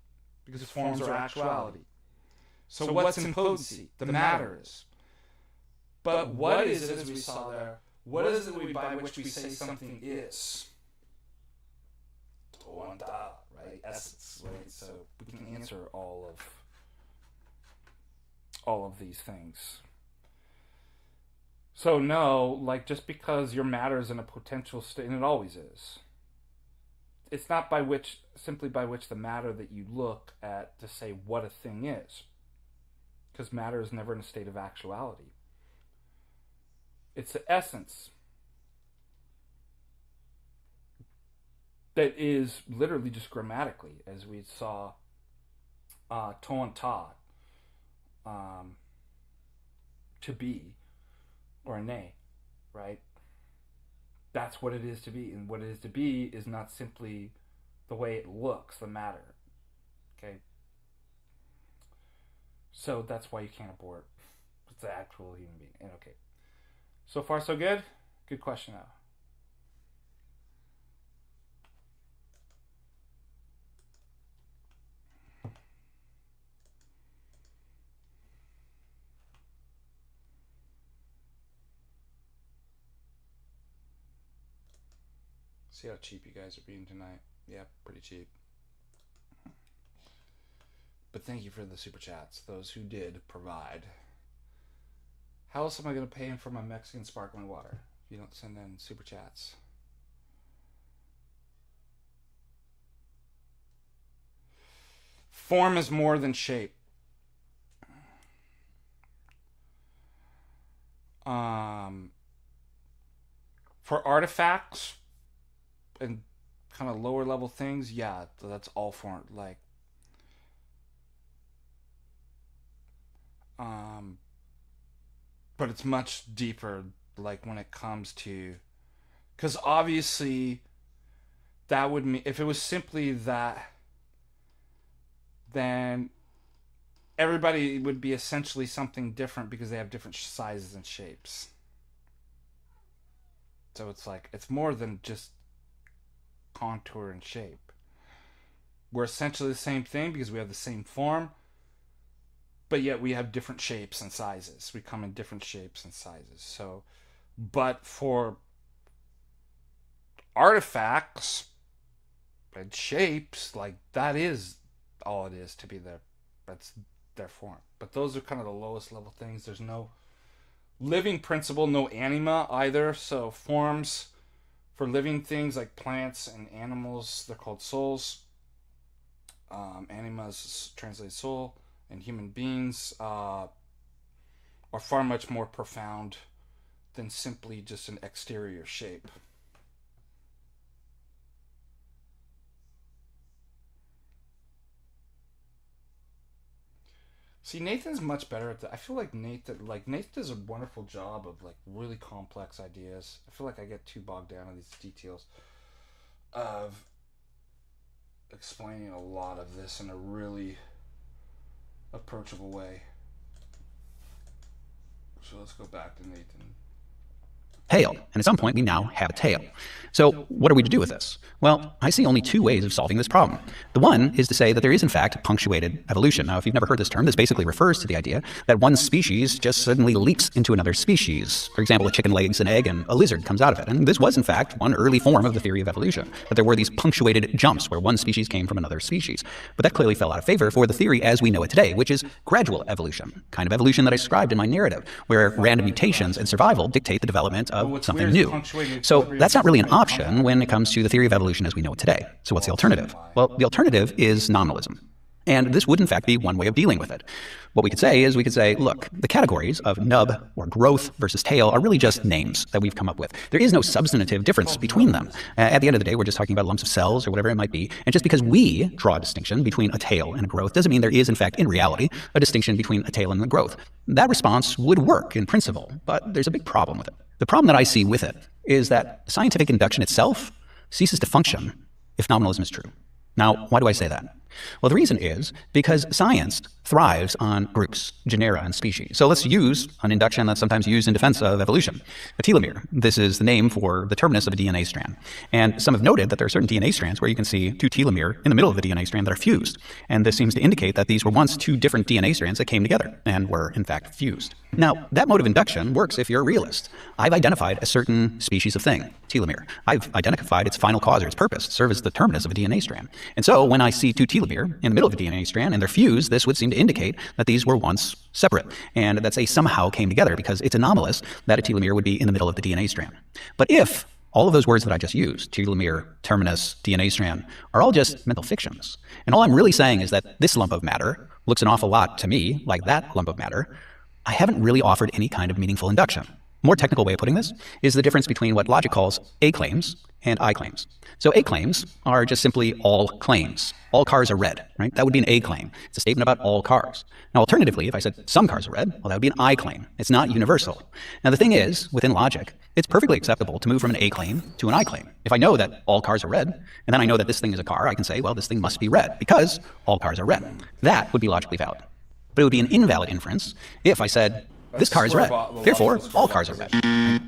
S1: because forms are actuality. So what's in potency? The matter is. But what is it, as we saw there, what is it by which we say something is? Right? right? Essence, right? So we can answer all of these things. So no, like, just because your matter is in a potential state, and it always is, it's not simply by which the matter that you look at to say what a thing is. Because matter is never in a state of actuality. It's the essence that is literally just grammatically, as we saw ton ta, to be, or a nay, right? That's what it is to be. And what it is to be is not simply the way it looks, the matter. Okay? So that's why you can't abort. It's the actual human being. And okay. So far, so good? Good question now. See how cheap you guys are being tonight. Yeah, pretty cheap. But thank you for the super chats, those who did provide. How else am I going to pay him for my Mexican sparkling water if you don't send in super chats? Form is more than shape. For artifacts and kind of lower level things, yeah, that's all form. Like, but it's much deeper, like, when it comes to, because obviously that would mean, if it was simply that, then everybody would be essentially something different because they have different sizes and shapes. So it's like, it's more than just contour and shape. We're essentially the same thing because we have the same form, but yet we have different shapes and sizes. We come in different shapes and sizes. So, but for artifacts and shapes, like, that is all it is to be there. That's their form. But those are kind of the lowest level things. There's no living principle, no anima either. So forms for living things like plants and animals, they're called souls. Anima is translated soul. And human beings are far much more profound than simply just an exterior shape. See, Nathan's much better at that. I feel like Nathan does a wonderful job of, like, really complex ideas. I feel like I get too bogged down in these details of explaining a lot of this in a really approachable way. So let's go back to Nathan.
S2: Tail, and at some point we now have a tail. So what are we to do with this? Well, I see only two ways of solving this problem. The one is to say that there is in fact punctuated evolution. Now, if you've never heard this term, this basically refers to the idea that one species just suddenly leaps into another species. For example, a chicken lays an egg and a lizard comes out of it. And this was in fact one early form of the theory of evolution, that there were these punctuated jumps where one species came from another species. But that clearly fell out of favor for the theory as we know it today, which is gradual evolution, kind of evolution that I described in my narrative, where random mutations and survival dictate the development of something new. So that's not really an option when it comes to the theory of evolution as we know it today. So what's the alternative? Well, the alternative is nominalism. And this would in fact be one way of dealing with it. What we could say is, look, the categories of nub or growth versus tail are really just names that we've come up with. There is no substantive difference between them. At the end of the day, we're just talking about lumps of cells or whatever it might be. And just because we draw a distinction between a tail and a growth doesn't mean there is in fact in reality a distinction between a tail and a growth. That response would work in principle, but there's a big problem with it. The problem that I see with it is that scientific induction itself ceases to function if nominalism is true. Now, why do I say that? Well, the reason is because science thrives on groups, genera, and species. So let's use an induction that's sometimes used in defense of evolution. A telomere. This is the name for the terminus of a DNA strand. And some have noted that there are certain DNA strands where you can see two telomere in the middle of the DNA strand that are fused. And this seems to indicate that these were once two different DNA strands that came together and were, in fact, fused. Now, that mode of induction works if you're a realist. I've identified a certain species of thing, telomere. I've identified its final cause or its purpose to serve as the terminus of a DNA strand. And so when I see two telomere in the middle of a DNA strand and they're fused, this would seem to indicate that these were once separate and that they somehow came together because it's anomalous that a telomere would be in the middle of the DNA strand. But if all of those words that I just used, telomere, terminus, DNA strand, are all just mental fictions, and all I'm really saying is that this lump of matter looks an awful lot to me like that lump of matter, I haven't really offered any kind of meaningful induction. A more technical way of putting this is the difference between what logic calls A claims and I claims. So A claims are just simply all claims. All cars are red, right? That would be an A claim. It's a statement about all cars. Now, alternatively, if I said some cars are red, well, that would be an I claim. It's not universal. Now, the thing is, within logic, it's perfectly acceptable to move from an A claim to an I claim. If I know that all cars are red, and then I know that this thing is a car, I can say, well, this thing must be red because all cars are red. That would be logically valid. But it would be an invalid inference if I said, this car is red, therefore all cars are red.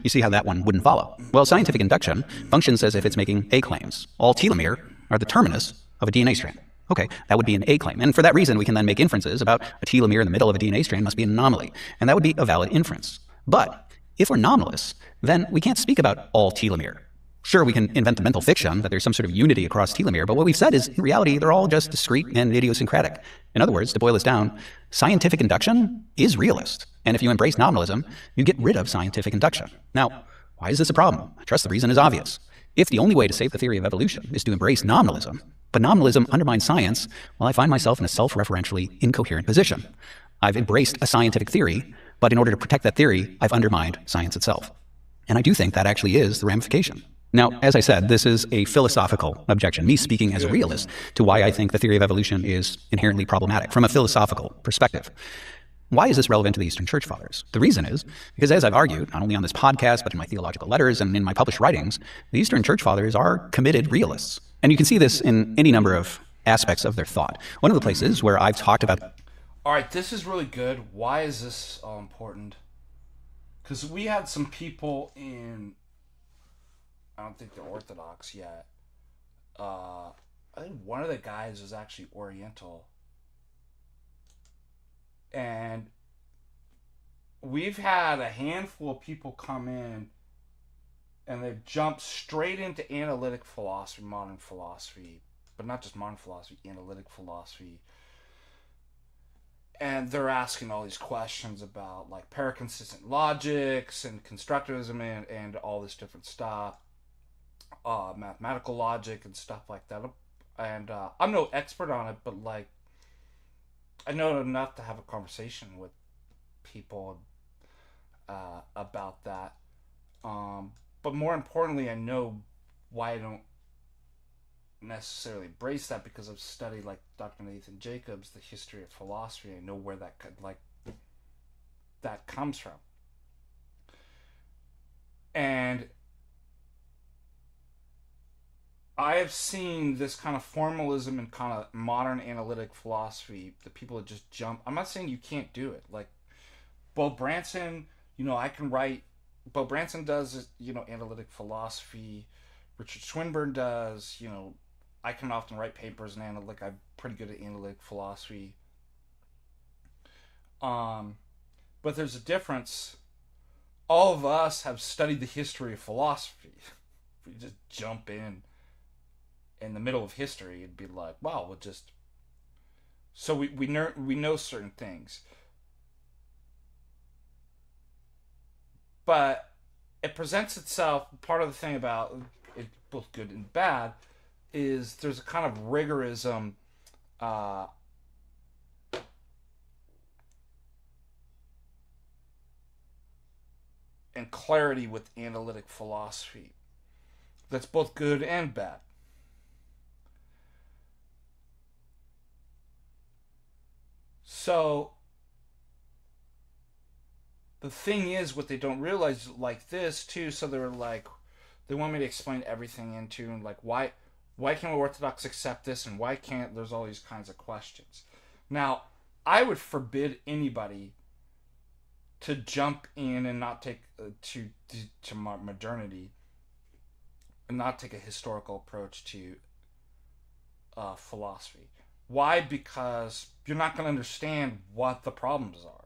S2: You see how that one wouldn't follow? Well, scientific induction functions as if it's making A claims. All telomere are the terminus of a DNA strand. Okay, that would be an A claim. And for that reason, we can then make inferences about a telomere in the middle of a DNA strand must be an anomaly. And that would be a valid inference. But if we're anomalous, then we can't speak about all telomere. Sure, we can invent the mental fiction that there's some sort of unity across telomere, but what we've said is, in reality, they're all just discrete and idiosyncratic. In other words, to boil this down, scientific induction is realist. And if you embrace nominalism, you get rid of scientific induction. Now, why is this a problem? I trust the reason is obvious. If the only way to save the theory of evolution is to embrace nominalism, but nominalism undermines science, well, I find myself in a self-referentially incoherent position. I've embraced a scientific theory, but in order to protect that theory, I've undermined science itself. And I do think that actually is the ramification. Now, as I said, this is a philosophical objection, me speaking as a realist to why I think the theory of evolution is inherently problematic from a philosophical perspective. Why is this relevant to the Eastern Church Fathers? The reason is because, as I've argued, not only on this podcast, but in my theological letters and in my published writings, the Eastern Church Fathers are committed realists. And you can see this in any number of aspects of their thought. One of the places where I've talked about...
S1: All right, this is really good. Why is this important? Because we had some people in... I don't think they're Orthodox yet. I think one of the guys was actually Oriental. And we've had a handful of people come in and they've jumped straight into analytic philosophy, modern philosophy, but not just modern philosophy, analytic philosophy. And they're asking all these questions about like paraconsistent logics and constructivism and all this different stuff. Mathematical logic and stuff like that. And I'm no expert on it, but like I know enough to have a conversation with people about that. But more importantly, I know why I don't necessarily embrace that, because I've studied like Dr. Nathan Jacobs, the history of philosophy. I know where that comes from. And I have seen this kind of formalism and kind of modern analytic philosophy, the people that just jump. I'm not saying you can't do it. Like, Bo Branson, I can write. Bo Branson does, analytic philosophy. Richard Swinburne does, I can often write papers in analytic. I'm pretty good at analytic philosophy. But there's a difference. All of us have studied the history of philosophy. If we just jump in the middle of history, it'd be like, wow, we'll just... So we know certain things. But it presents itself, part of the thing about it, both good and bad, is there's a kind of rigorism and clarity with analytic philosophy that's both good and bad. So the thing is, what they don't realize, like this too, so they're like, they want me to explain everything into, and like, why can't Orthodox accept this, and why can't, there's all these kinds of questions. Now, I would forbid anybody to jump in and not take, to modernity, and not take a historical approach to philosophy. Why? Because you're not going to understand what the problems are.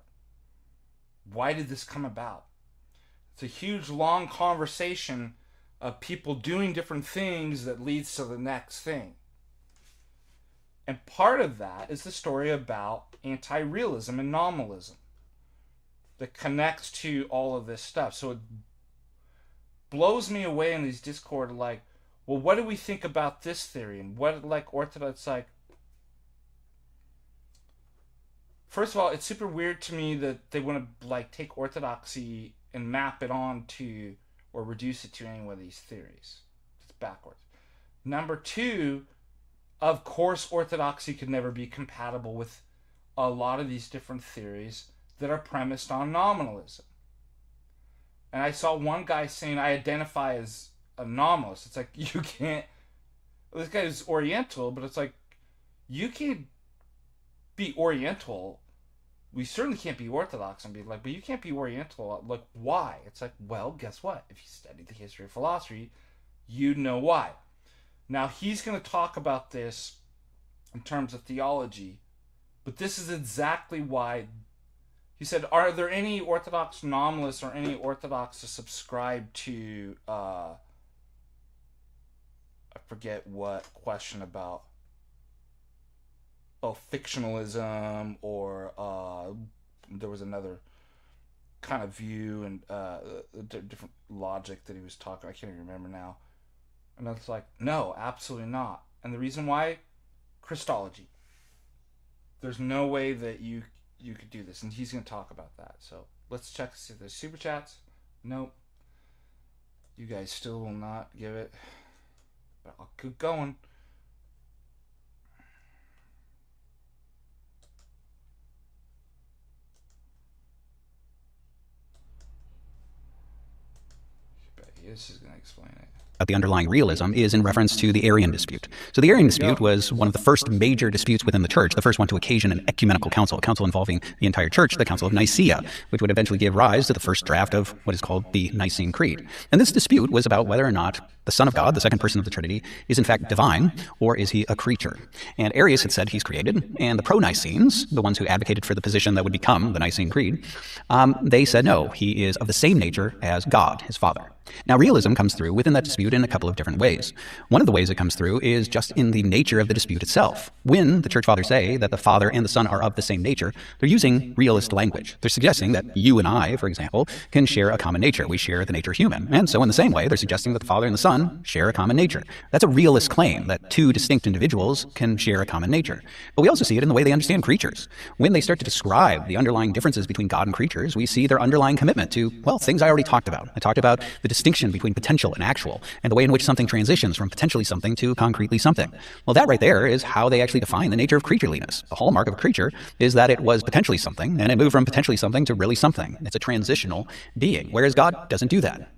S1: Why did this come about? It's a huge, long conversation of people doing different things that leads to the next thing. And part of that is the story about anti-realism and nominalism that connects to all of this stuff. So it blows me away in these Discord, like, well, what do we think about this theory? And what, like, Orthodox, like, first of all, it's super weird to me that they want to, like, take Orthodoxy and map it on to, or reduce it to any one of these theories. It's backwards. Number two, of course, Orthodoxy could never be compatible with a lot of these different theories that are premised on nominalism. And I saw one guy saying, I identify as a nominalist. It's like, you can't, this guy is Oriental, but it's like, you can't be Oriental. We certainly can't be Orthodox and be like, but you can't be Oriental. Like, why? It's like, well, guess what? If you study the history of philosophy, you'd know why. Now, he's going to talk about this in terms of theology, but this is exactly why. He said, are there any Orthodox nominalists or any Orthodox to subscribe to, I forget what question about, fictionalism, or there was another kind of view and different logic that he was talking. I can't even remember now. And I was like, no, absolutely not. And the reason why? Christology. There's no way that you could do this. And he's going to talk about that. So let's check to see if there's super chats. Nope. You guys still will not give it. But I'll keep going. This is going to explain it.
S2: The underlying realism is in reference to the Arian dispute. So the Arian dispute was one of the first major disputes within the church, the first one to occasion an ecumenical council, a council involving the entire church, the Council of Nicaea, which would eventually give rise to the first draft of what is called the Nicene Creed. And this dispute was about whether or not the Son of God, the second person of the Trinity, is in fact divine, or is he a creature? And Arius had said he's created, and the pro-Nicenes, the ones who advocated for the position that would become the Nicene Creed, they said no, he is of the same nature as God, his Father. Now, realism comes through within that dispute in a couple of different ways. One of the ways it comes through is just in the nature of the dispute itself. When the Church Fathers say that the Father and the Son are of the same nature, they're using realist language. They're suggesting that you and I, for example, can share a common nature. We share the nature human. And so in the same way, they're suggesting that the Father and the Son share a common nature. That's a realist claim, that two distinct individuals can share a common nature. But we also see it in the way they understand creatures. When they start to describe the underlying differences between God and creatures, we see their underlying commitment to, well, things I already talked about. I talked about the distinction between potential and actual, and the way in which something transitions from potentially something to concretely something. Well, that right there is how they actually define the nature of creatureliness. The hallmark of a creature is that it was potentially something, and it moved from potentially something to really something. It's a transitional being, whereas God doesn't do that.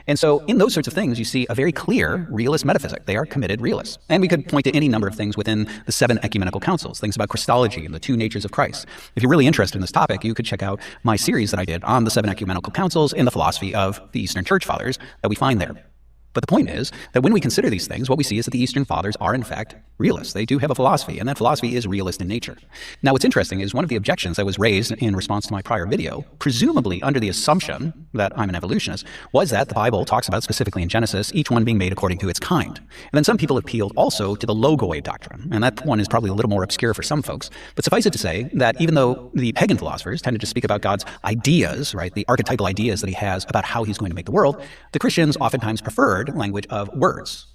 S2: And so in those sorts of things, you see a very clear realist metaphysic. They are committed realists. And we could point to any number of things within the 7 ecumenical councils, things about Christology and the 2 natures of Christ. If you're really interested in this topic, you could check out my series that I did on the 7 ecumenical councils and the philosophy of the Eastern Church Fathers that we find there. But the point is that when we consider these things, what we see is that the Eastern Fathers are in fact realists. They do have a philosophy, and that philosophy is realist in nature. Now, what's interesting is one of the objections that was raised in response to my prior video, presumably under the assumption that I'm an evolutionist, was that the Bible talks about, specifically in Genesis, each one being made according to its kind. And then some people appealed also to the Logoi doctrine, and that one is probably a little more obscure for some folks. But suffice it to say that even though the pagan philosophers tended to speak about God's ideas, right, the archetypal ideas that he has about how he's going to make the world, the Christians oftentimes preferred language of words.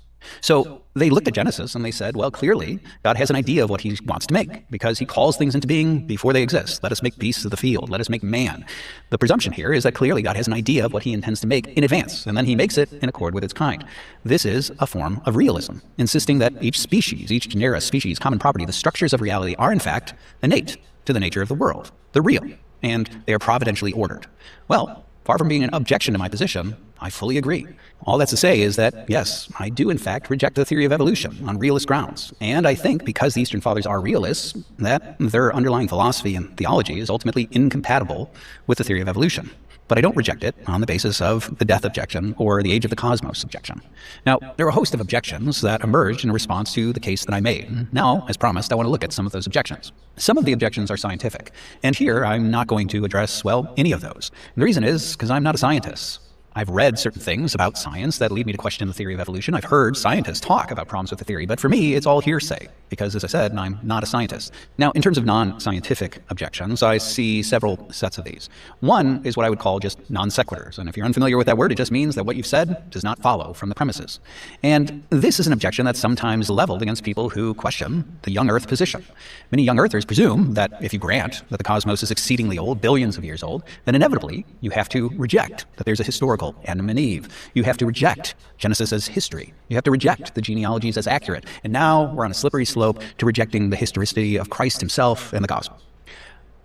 S2: So they looked at Genesis and they said, well, clearly God has an idea of what he wants to make because he calls things into being before they exist. Let us make beasts of the field. Let us make man. The presumption here is that clearly God has an idea of what he intends to make in advance, and then he makes it in accord with its kind. This is a form of realism, insisting that each species, each genera, species, common property, the structures of reality are in fact innate to the nature of the world. They're real, and they are providentially ordered. Well, far from being an objection to my position, I fully agree. All that's to say is that, yes, I do in fact reject the theory of evolution on realist grounds. And I think because the Eastern Fathers are realists, that their underlying philosophy and theology is ultimately incompatible with the theory of evolution. but I don't reject it on the basis of the death objection or the age of the cosmos objection. Now, there are a host of objections that emerged in response to the case that I made. Now, as promised, I want to look at some of those objections. Some of the objections are scientific, and here I'm not going to address, well, any of those. And the reason is because I'm not a scientist. I've read certain things about science that lead me to question the theory of evolution. I've heard scientists talk about problems with the theory, but for me, it's all hearsay because, as I said, I'm not a scientist. Now, in terms of non-scientific objections, I see several sets of these. One is what I would call just non sequiturs, and if you're unfamiliar with that word, it just means that what you've said does not follow from the premises. And this is an objection that's sometimes leveled against people who question the young Earth position. Many young Earthers presume that if you grant that the cosmos is exceedingly old, billions of years old, then inevitably you have to reject that there's a historical Adam and Eve. You have to reject Genesis as history. You have to reject the genealogies as accurate. And now we're on a slippery slope to rejecting the historicity of Christ himself and the gospel.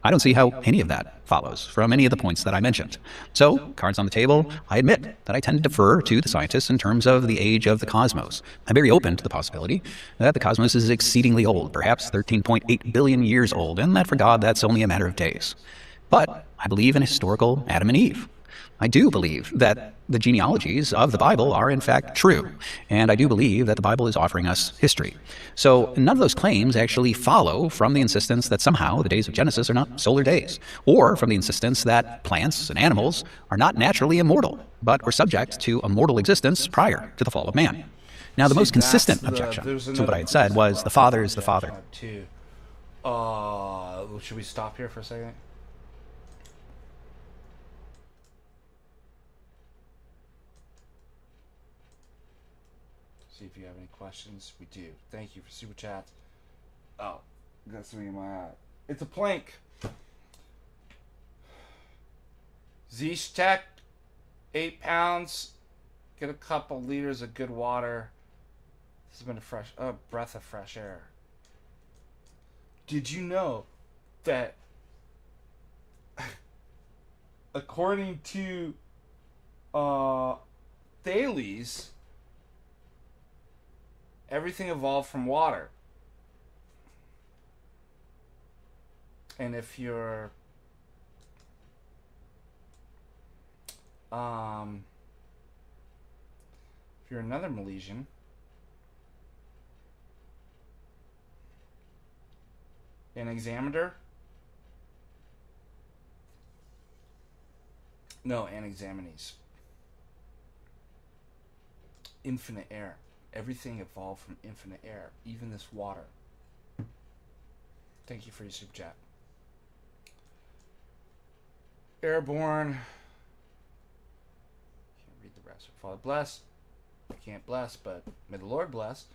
S2: I don't see how any of that follows from any of the points that I mentioned. So, cards on the table, I admit that I tend to defer to the scientists in terms of the age of the cosmos. I'm very open to the possibility that the cosmos is exceedingly old, perhaps 13.8 billion years old, and that for God that's only a matter of days. But I believe in historical Adam and Eve. I do believe that the genealogies of the Bible are in fact true, and I do believe that the Bible is offering us history. So none of those claims actually follow from the insistence that somehow the days of Genesis are not solar days, or from the insistence that plants and animals are not naturally immortal, but were subject to a mortal existence prior to the fall of man. Now, the most consistent objection to what I had said was the Father is the Father.
S1: Should we stop here for a second? See if you have any questions. We do. Thank you for super chat. Oh, got something in my eye. It's a plank. Zystek, 8 pounds. Get a couple liters of good water. This has been a breath of fresh air. Did you know that according to Thales, everything evolved from water? And if you're another Milesian, an Anaximander, Anaximenes, infinite air. Everything evolved from infinite air, even this water. Thank you for your super chat. Airborne. Can't read the rest. Father bless. I can't bless, but may the Lord bless.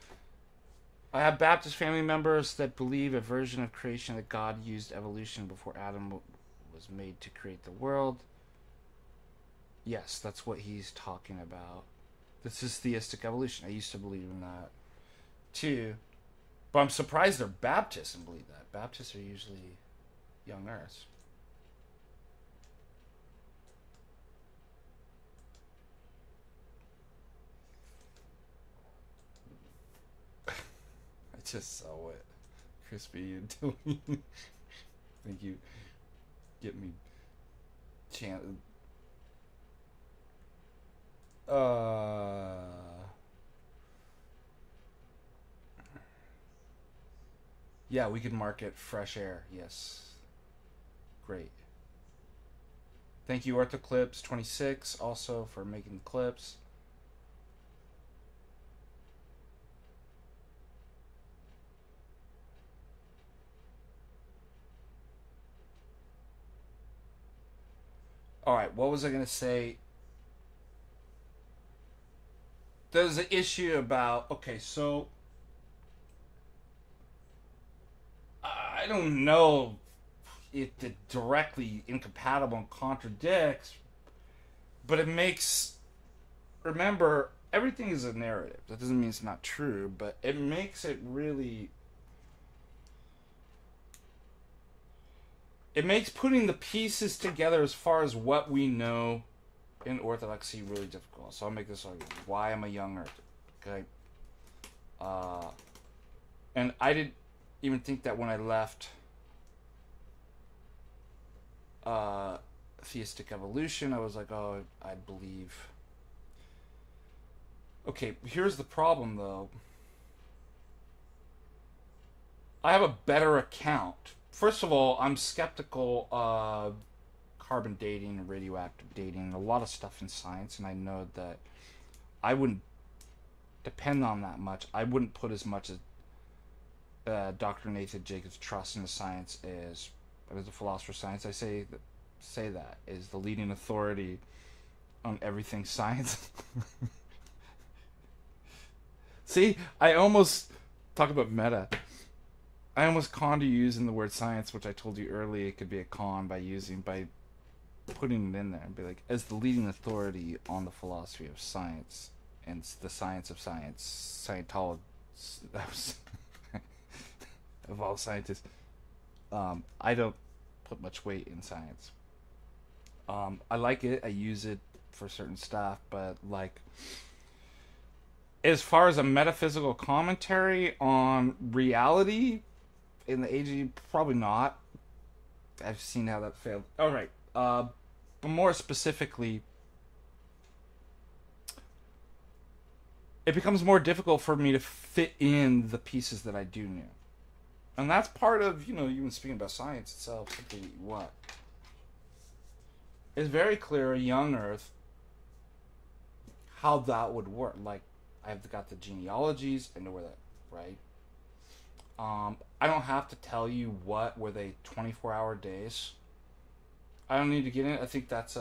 S1: I have Baptist family members that believe a version of creation that God used evolution before Adam was made to create the world. Yes, that's what he's talking about. This is theistic evolution. I used to believe in that too, but I'm surprised they're Baptists and believe that. Baptists are usually young Earths. I just saw it. Crispy, you doing? Thank you. Get me chanted. Yeah, we could market fresh air. Yes. Great. Thank you, Orthoclips26, also for making the clips. Alright, what was I going to say? There's an issue about, okay, so I don't know if it directly incompatible and contradicts, but it makes, remember, everything is a narrative. That doesn't mean it's not true, but it makes it really, it makes putting the pieces together as far as what we know in orthodoxy really difficult. So I'll make this argument. Why am I young Earth? Okay. And I didn't even think that when I left theistic evolution, I was like, oh, I believe. Okay, here's the problem though. I have a better account. First of all, I'm skeptical of carbon dating and radioactive dating and a lot of stuff in science, and I know that I wouldn't depend on that much. I wouldn't put as much as Dr. Nathan Jacobs' trust in the science as a philosopher of science. I say that is the leading authority on everything science. See, I almost talk about meta. I almost conned you using the word science, which I told you earlier it could be a con by putting it in there and be like, as the leading authority on the philosophy of science and the science of science, Scientology, of all scientists, I don't put much weight in science. I like it. I use it for certain stuff, but like, as far as a metaphysical commentary on reality in the age, probably not. I've seen how that failed. All right, but more specifically, it becomes more difficult for me to fit in the pieces that I do know. And that's part of, even speaking about science itself, simply what? It's very clear, a young Earth, how that would work. Like, I've got the genealogies, I know where that, right? I don't have to tell you were they 24-hour days. I don't need to get in it. I think that's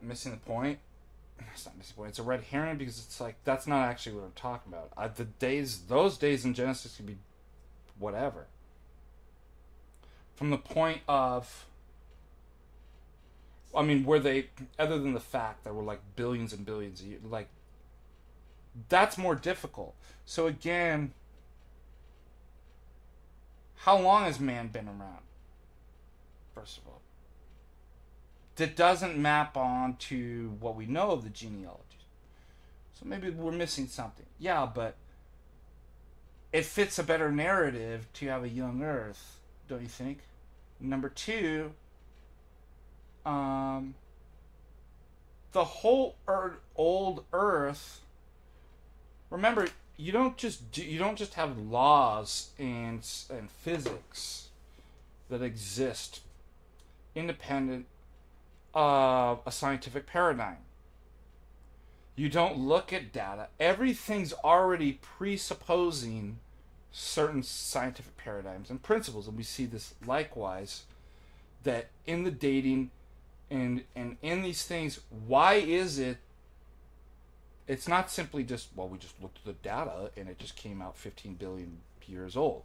S1: missing the point. It's not missing the point. It's a red herring because it's like, that's not actually what I'm talking about. Those days in Genesis could be whatever. From the point of, were they, other than the fact that we're like billions and billions of years, like, that's more difficult. So again, how long has man been around? First of all, that doesn't map on to what we know of the genealogies. So maybe we're missing something. Yeah, but it fits a better narrative to have a young Earth, don't you think? Number two, the whole old Earth. Remember, you don't just have laws and physics that exist independent of a scientific paradigm. You don't look at data. Everything's already presupposing certain scientific paradigms and principles, and we see this likewise, that in the dating and in these things, why is it? It's not simply just, well, we just looked at the data and it just came out 15 billion years old.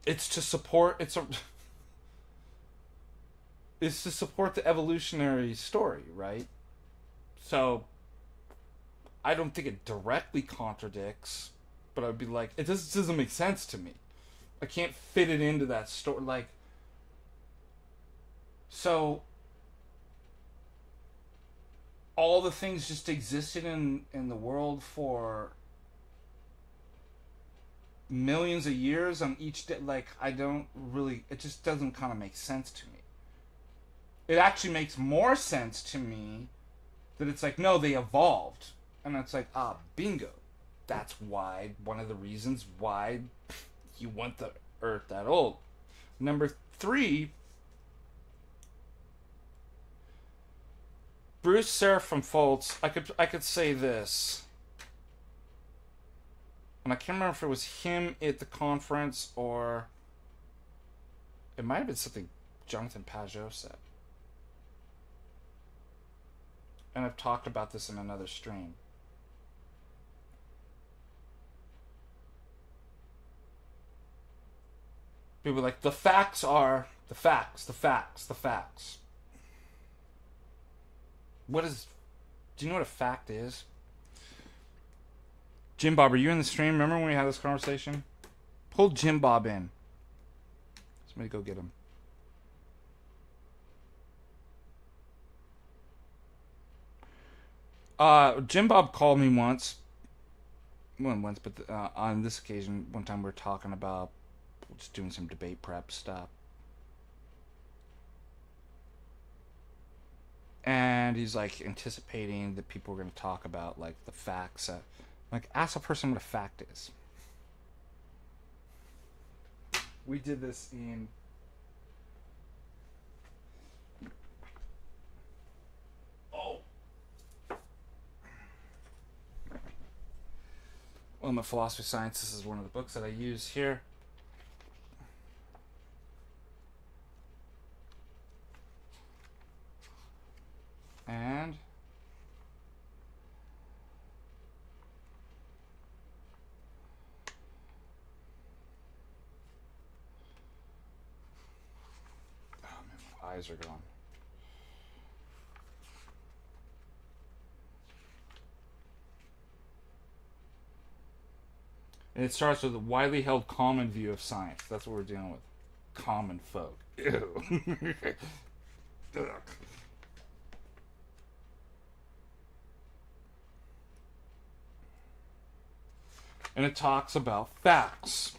S1: It's to support it's to support the evolutionary story, right? So I don't think it directly contradicts, but I'd be like, it just doesn't make sense to me. I can't fit it into that story. Like, so all the things just existed in the world for millions of years on each day. Like, it just doesn't kind of make sense to me. It actually makes more sense to me that it's like, no, they evolved. And it's like, bingo. That's why, one of the reasons why you want the Earth that old. Number 3, Bruce Seraphim Foltz, I could say this. And I can't remember if it was him at the conference or it might have been something Jonathan Pajot said. And I've talked about this in another stream. People are like, the facts are the facts, the facts, the facts. Do you know what a fact is? Jim Bob, are you in the stream? Remember when we had this conversation? Pull Jim Bob in. Somebody go get him. Jim Bob called me once. Well, once, but on this occasion, one time we were talking about just doing some debate prep stuff. And he's like anticipating that people are going to talk about like the facts. Like, ask a person what a fact is. We did this in my philosophy of science. This is one of the books that I use here. And oh man, my eyes are gone. And it starts with a widely held common view of science. That's what we're dealing with. Common folk. Ew. Ugh. And it talks about facts.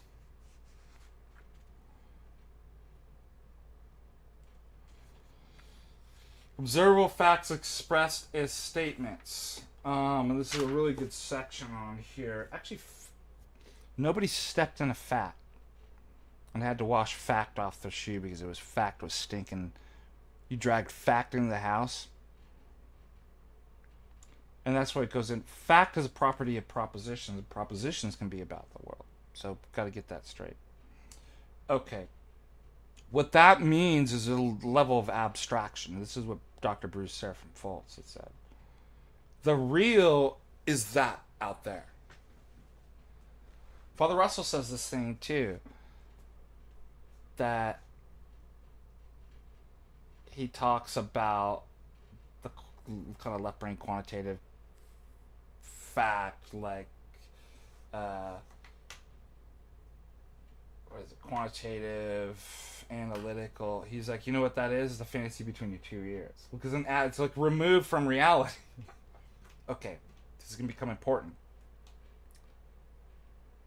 S1: Observable facts expressed as statements. And this is a really good section on here. Actually, nobody stepped in a fact and had to wash fact off their shoe because fact was stinking. You dragged fact into the house. And that's why it goes in. Fact is a property of propositions. Propositions can be about the world. So, got to get that straight. Okay. What that means is a level of abstraction. This is what Dr. Bruce Seraphim Fultz had said. The real is that out there. Father Russell says this thing too. That he talks about the kind of left brain quantitative fact, like what is it, quantitative, analytical. He's like, you know what that is? The fantasy between your two ears. Because it's like removed from reality. Okay, this is going to become important.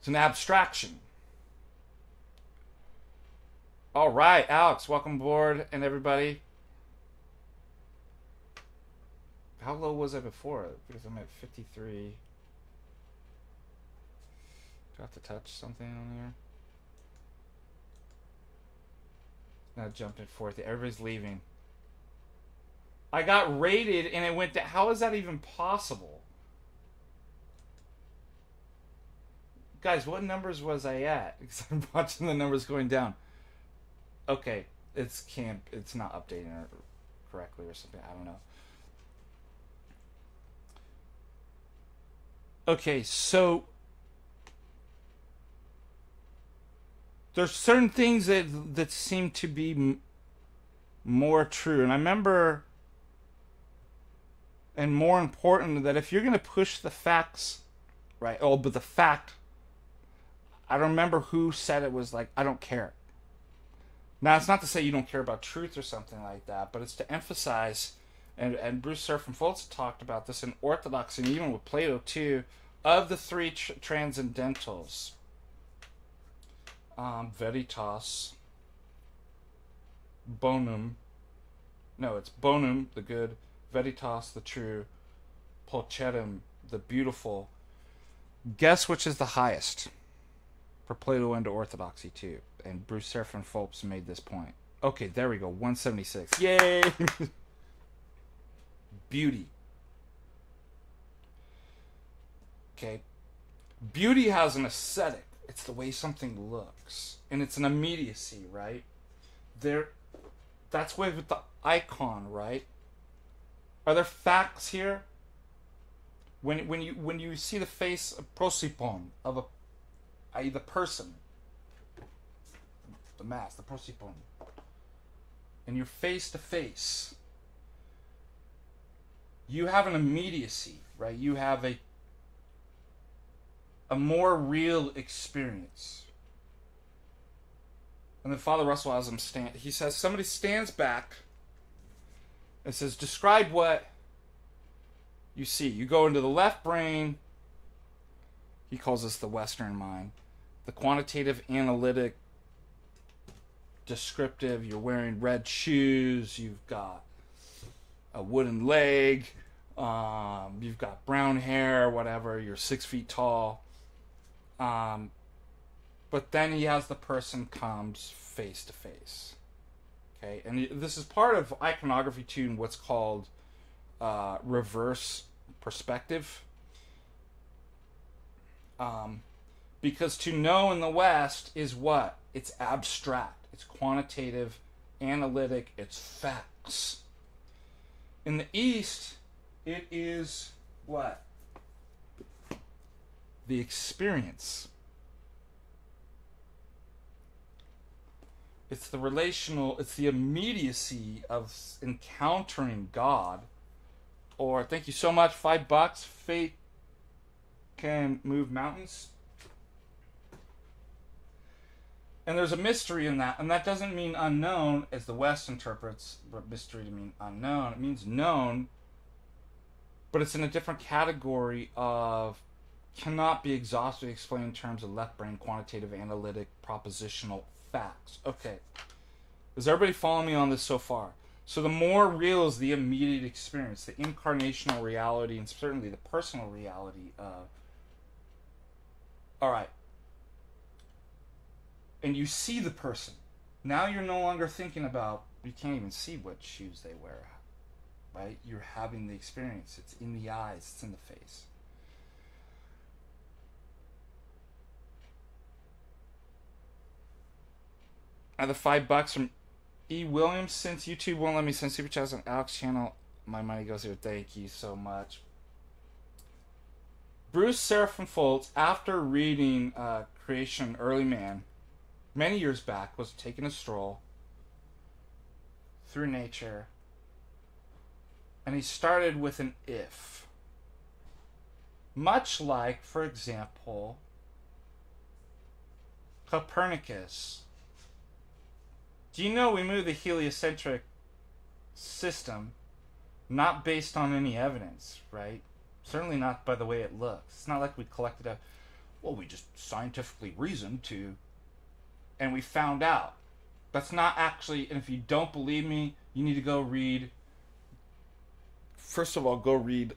S1: It's an abstraction. All right, Alex, welcome aboard, and everybody. How low was I before? Because I'm at 53. Do I have to touch something on here? Now jumped at 40. Everybody's leaving. I got rated and it went to... How is that even possible? Guys, what numbers was I at? Because I'm watching the numbers going down. Okay, it's not updating it correctly or something. I don't know. Okay, so there's certain things that seem to be more true. And I remember, and more important, that if you're going to push the facts, right? Oh, but the fact, I don't remember who said it was like, I don't care. Now, it's not to say you don't care about truth or something like that, but it's to emphasize, and Bruce Seraphim Fultz talked about this in Orthodoxy, and even with Plato too, of the three transcendentals. Veritas, bonum, no, it's bonum, the good, veritas, the true, pulcherem, the beautiful. Guess which is the highest for Plato and Orthodoxy too. And Bruce Seraphim Fultz made this point. Okay, there we go, 176. Yay! Beauty. Okay. Beauty has an aesthetic. It's the way something looks. And it's an immediacy, right? That's why with the icon, right? Are there facts here? When you see the face of prosopon, of i.e. the person, the mask, the prosopon, and you're face to face, you have an immediacy, right? You have a more real experience. And then Father Russell has him stand. He says, somebody stands back and says, describe what you see. You go into the left brain. He calls this the Western mind. The quantitative, analytic, descriptive. You're wearing red shoes. You've got a wooden leg, you've got brown hair, whatever, you're 6 feet tall. Um, but then he has the person comes face to face. Okay, and this is part of iconography too, in what's called reverse perspective. Because to know in the West is what? It's abstract, it's quantitative, analytic, it's facts. In the East, it is what? The experience. It's the relational, it's the immediacy of encountering God. Or, thank you so much, $5. Faith can move mountains. And there's a mystery in that, and that doesn't mean unknown, as the West interprets mystery to mean unknown. It means known, but it's in a different category of cannot be exhaustively explained in terms of left brain, quantitative, analytic, propositional facts. Okay. Is everybody following me on this so far? So the more real is the immediate experience, the incarnational reality, and certainly the personal reality of. All right. And you see the person. Now you're no longer thinking about, you can't even see what shoes they wear, right? You're having the experience. It's in the eyes, it's in the face. The $5 from E. Williams, since YouTube won't let me send super chats on Alex channel, my money goes here. Thank you so much. Bruce Seraphim Foltz, after reading Creation Early Man, many years back, was taking a stroll through nature, and he started with an if. Much like, for example, Copernicus. Do you know we move the heliocentric system not based on any evidence, right? Certainly not by the way it looks. It's not like we collected we just scientifically reasoned to, and we found out. That's not actually, and if you don't believe me, you need to go read, first of all, go read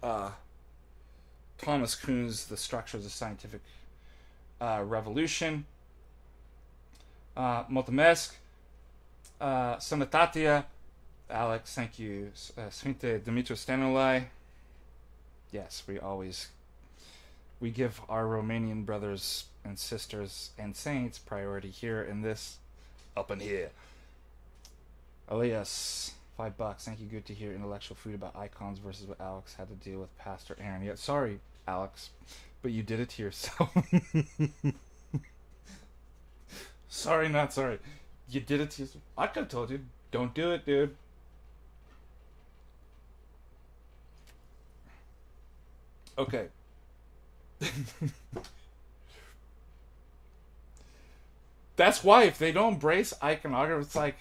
S1: Thomas Kuhn's The Structure of the Scientific Revolution, Multimesk, Samatatia, Alex, thank you, Svinte Dimitros Stanulai. Yes, we give our Romanian brothers and sisters and saints priority here in this, up in here. Elias, $5. Thank you. Good to hear intellectual food about icons versus what Alex had to deal with Pastor Aaron. Yeah, sorry, Alex, but you did it to yourself. Sorry, not sorry. You did it to yourself. I could have told you, don't do it, dude. Okay. That's why if they don't embrace iconography, it's like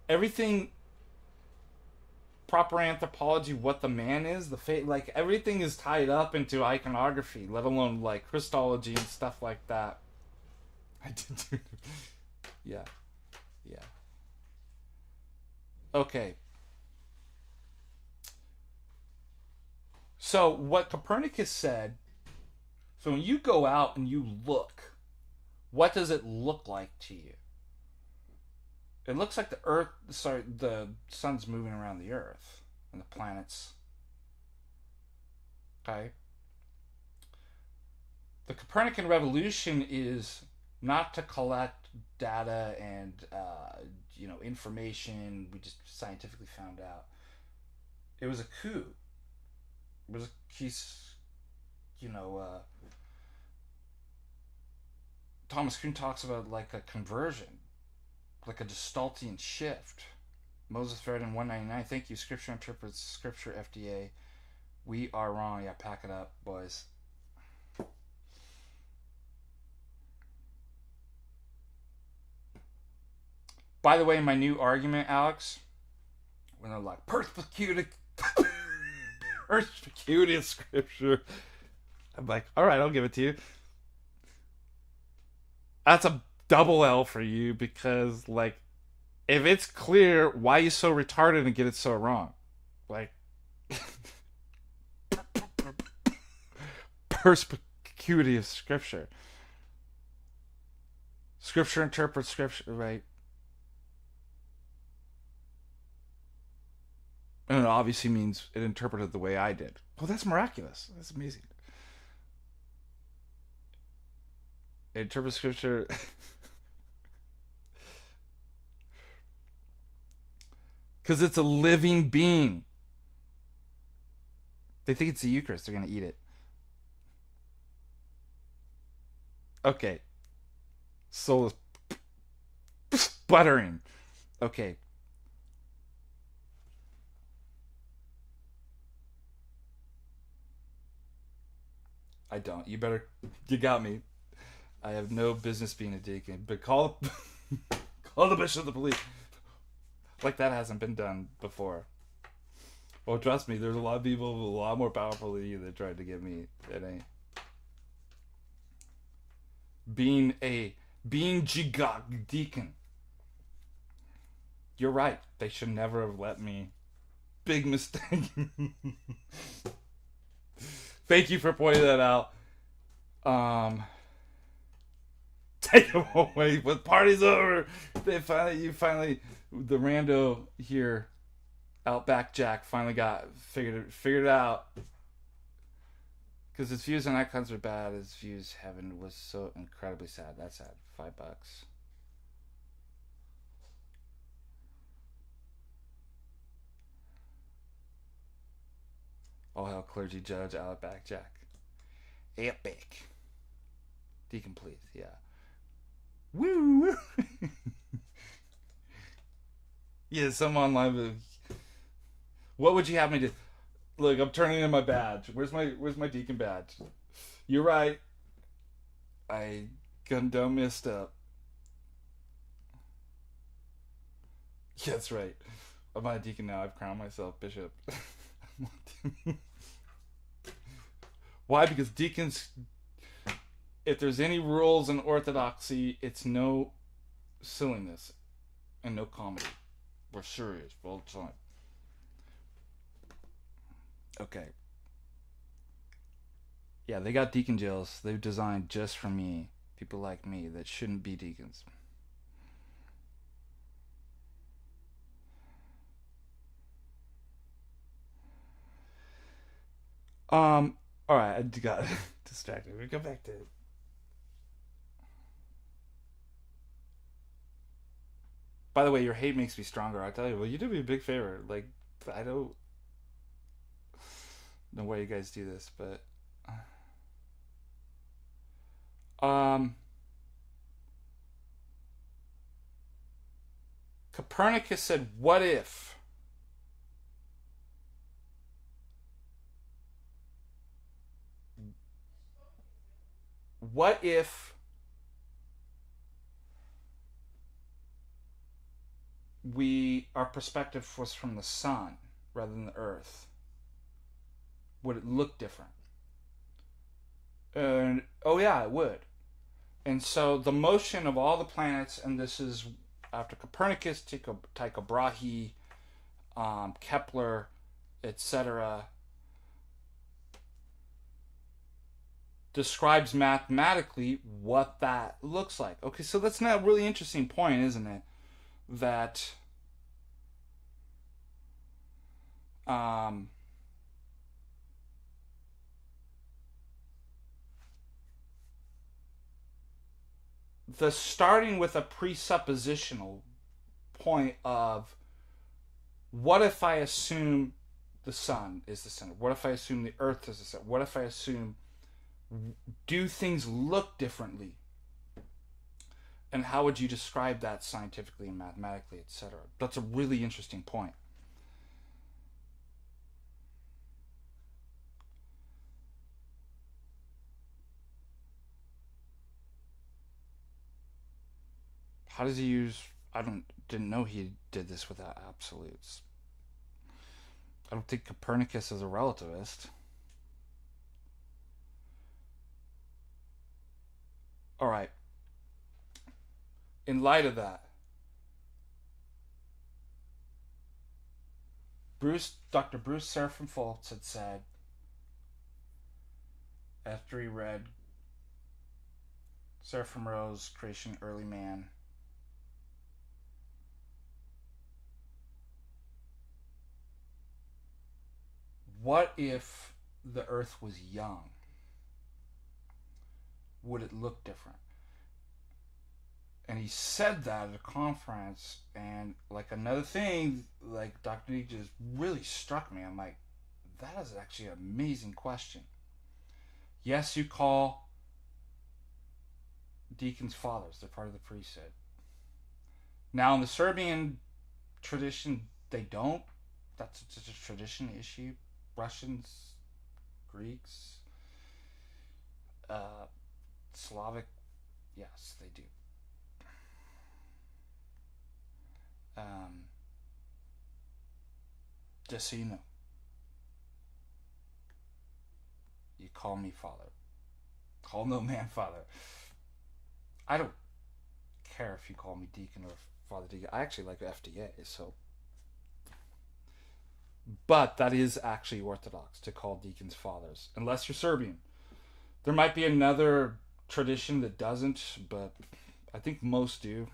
S1: everything proper anthropology, what the man is, the fate, like everything is tied up into iconography, let alone like Christology and stuff like that. I did do yeah. Okay. So what Copernicus said, so when you go out and you look, what does it look like to you? It looks like the sun's moving around the earth and the planets. Okay? The Copernican revolution is not to collect data and information we just scientifically found out. It was a coup. It was Thomas Kuhn talks about like a conversion, like a Gestaltian shift. Moses Fairden 199. Thank you. Scripture interprets Scripture. FDA. We are wrong. Yeah, pack it up, boys. By the way, my new argument, Alex, when they're like perspicuity Scripture, I'm like, all right, I'll give it to you. That's a double L for you because, like, if it's clear, why are you so retarded and get it so wrong? like perspicuity of Scripture. Scripture interprets Scripture, right? And it obviously means it interpreted the way I did. Well, that's miraculous. That's amazing. It interprets Scripture. Because it's a living being. They think it's the Eucharist. They're going to eat it. Okay. Soul is sputtering. Okay. I don't. You better. You got me. I have no business being a deacon. But call call the bishop of the police. Like that hasn't been done before. Well, trust me, there's a lot of people a lot more powerful than you that tried to get me. It ain't. Being Jigog deacon. You're right. They should never have let me. Big mistake. Thank you for pointing that out. Take them away. But party's over. The rando here, Outback Jack, finally figured it out. Because his views on icons were bad. His views heaven was so incredibly sad. That's sad. $5. All hail clergy judge Outback Jack. Epic. Deacon, please. Yeah. Woo! Yeah, some online. What would you have me do? Look, I'm turning in my badge. Where's my deacon badge? You're right. I done messed up. Yeah, that's right. I'm not a deacon now. I've crowned myself bishop. Why? Because deacons, if there's any rules in orthodoxy, it's no silliness and no comedy. We're serious all the time. Okay. Yeah, they got deacon jails. They've designed just for me. People like me that shouldn't be deacons. Alright, I got distracted. We go back to. By the way, your hate makes me stronger. I tell you, well, you did me a big favor. Like, I don't know why you guys do this, but Copernicus said, "What if?" What if our perspective was from the sun rather than the earth? Would it look different? And oh yeah, it would. And so the motion of all the planets, and this is after Copernicus, Tycho Brahe, Kepler, etc., describes mathematically what that looks like. Okay, so that's now a really interesting point, isn't it? That the starting with a presuppositional point of what if I assume the sun is the center? What if I assume the earth is the center? What if I assume do things look differently? And how would you describe that scientifically and mathematically, etc.? That's a really interesting point. How does he use? Didn't know he did this without absolutes. I don't think Copernicus is a relativist. All right. In light of that, Dr. Bruce Seraphim Fultz had said after he read Seraphim Rose, Creation, Early Man, what if the earth was young? Would it look different? And he said that at a conference, and like another thing, like Dr. D just really struck me. I'm like, that is actually an amazing question. Yes, you call deacons fathers, they're part of the priesthood. Now in the Serbian tradition, they don't. That's just a tradition issue. Russians, Greeks, Slavic, yes, they do. Just so you know, you call me father. Call no man father. I don't care if you call me deacon or father deacon. I actually like FDA, so. But that is actually orthodox to call deacons fathers, unless you're Serbian. There might be another tradition that doesn't, but I think most do.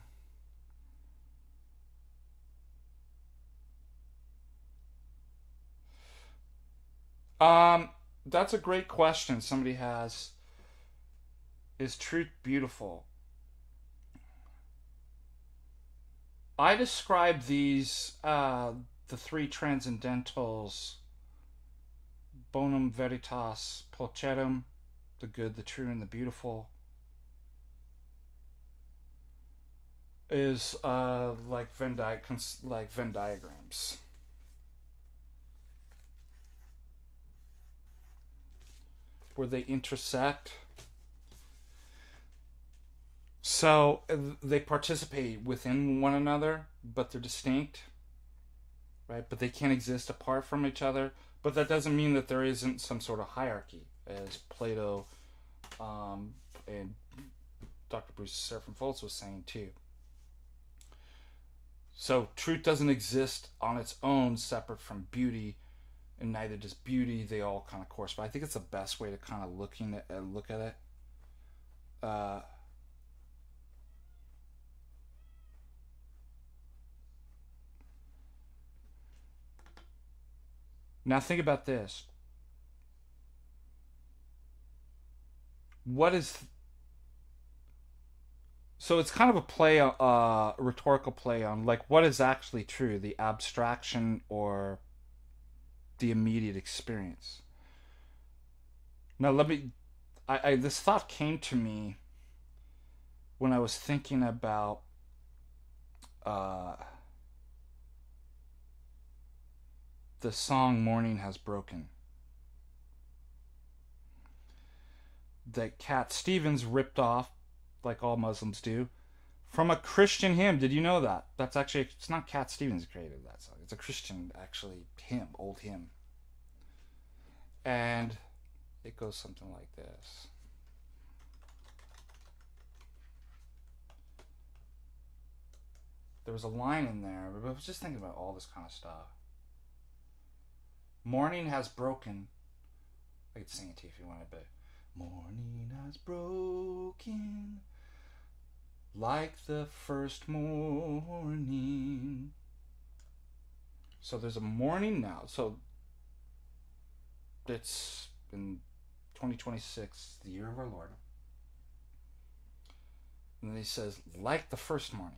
S1: That's a great question somebody has. Is truth beautiful? I describe these, the three transcendentals, bonum, veritas, pulcherum, the good, the true, and the beautiful, is like Venn diagrams. Where they intersect. So they participate within one another, but they're distinct, right? But they can't exist apart from each other. But that doesn't mean that there isn't some sort of hierarchy, as Plato and Dr. Bruce Seraphim Fultz was saying too. So truth doesn't exist on its own separate from beauty, and neither does beauty. They all kind of correspond. I think it's the best way to kind of look at it. Now think about this. What is so it's kind of a play, rhetorical play on like what is actually true, the abstraction or the immediate experience. Now let me. I this thought came to me when I was thinking about the song "Morning Has Broken" that Cat Stevens ripped off, like all Muslims do, from a Christian hymn. Did you know that? That's actually, it's not Cat Stevens who created that song. It's a Christian, actually, hymn, old hymn. And it goes something like this. There was a line in there, but I was just thinking about all this kind of stuff. Morning has broken. I could sing it to you if you wanted, but morning has broken like the first morning. So there's a morning now. So it's in 2026, the year of our Lord. And then he says, like the first morning.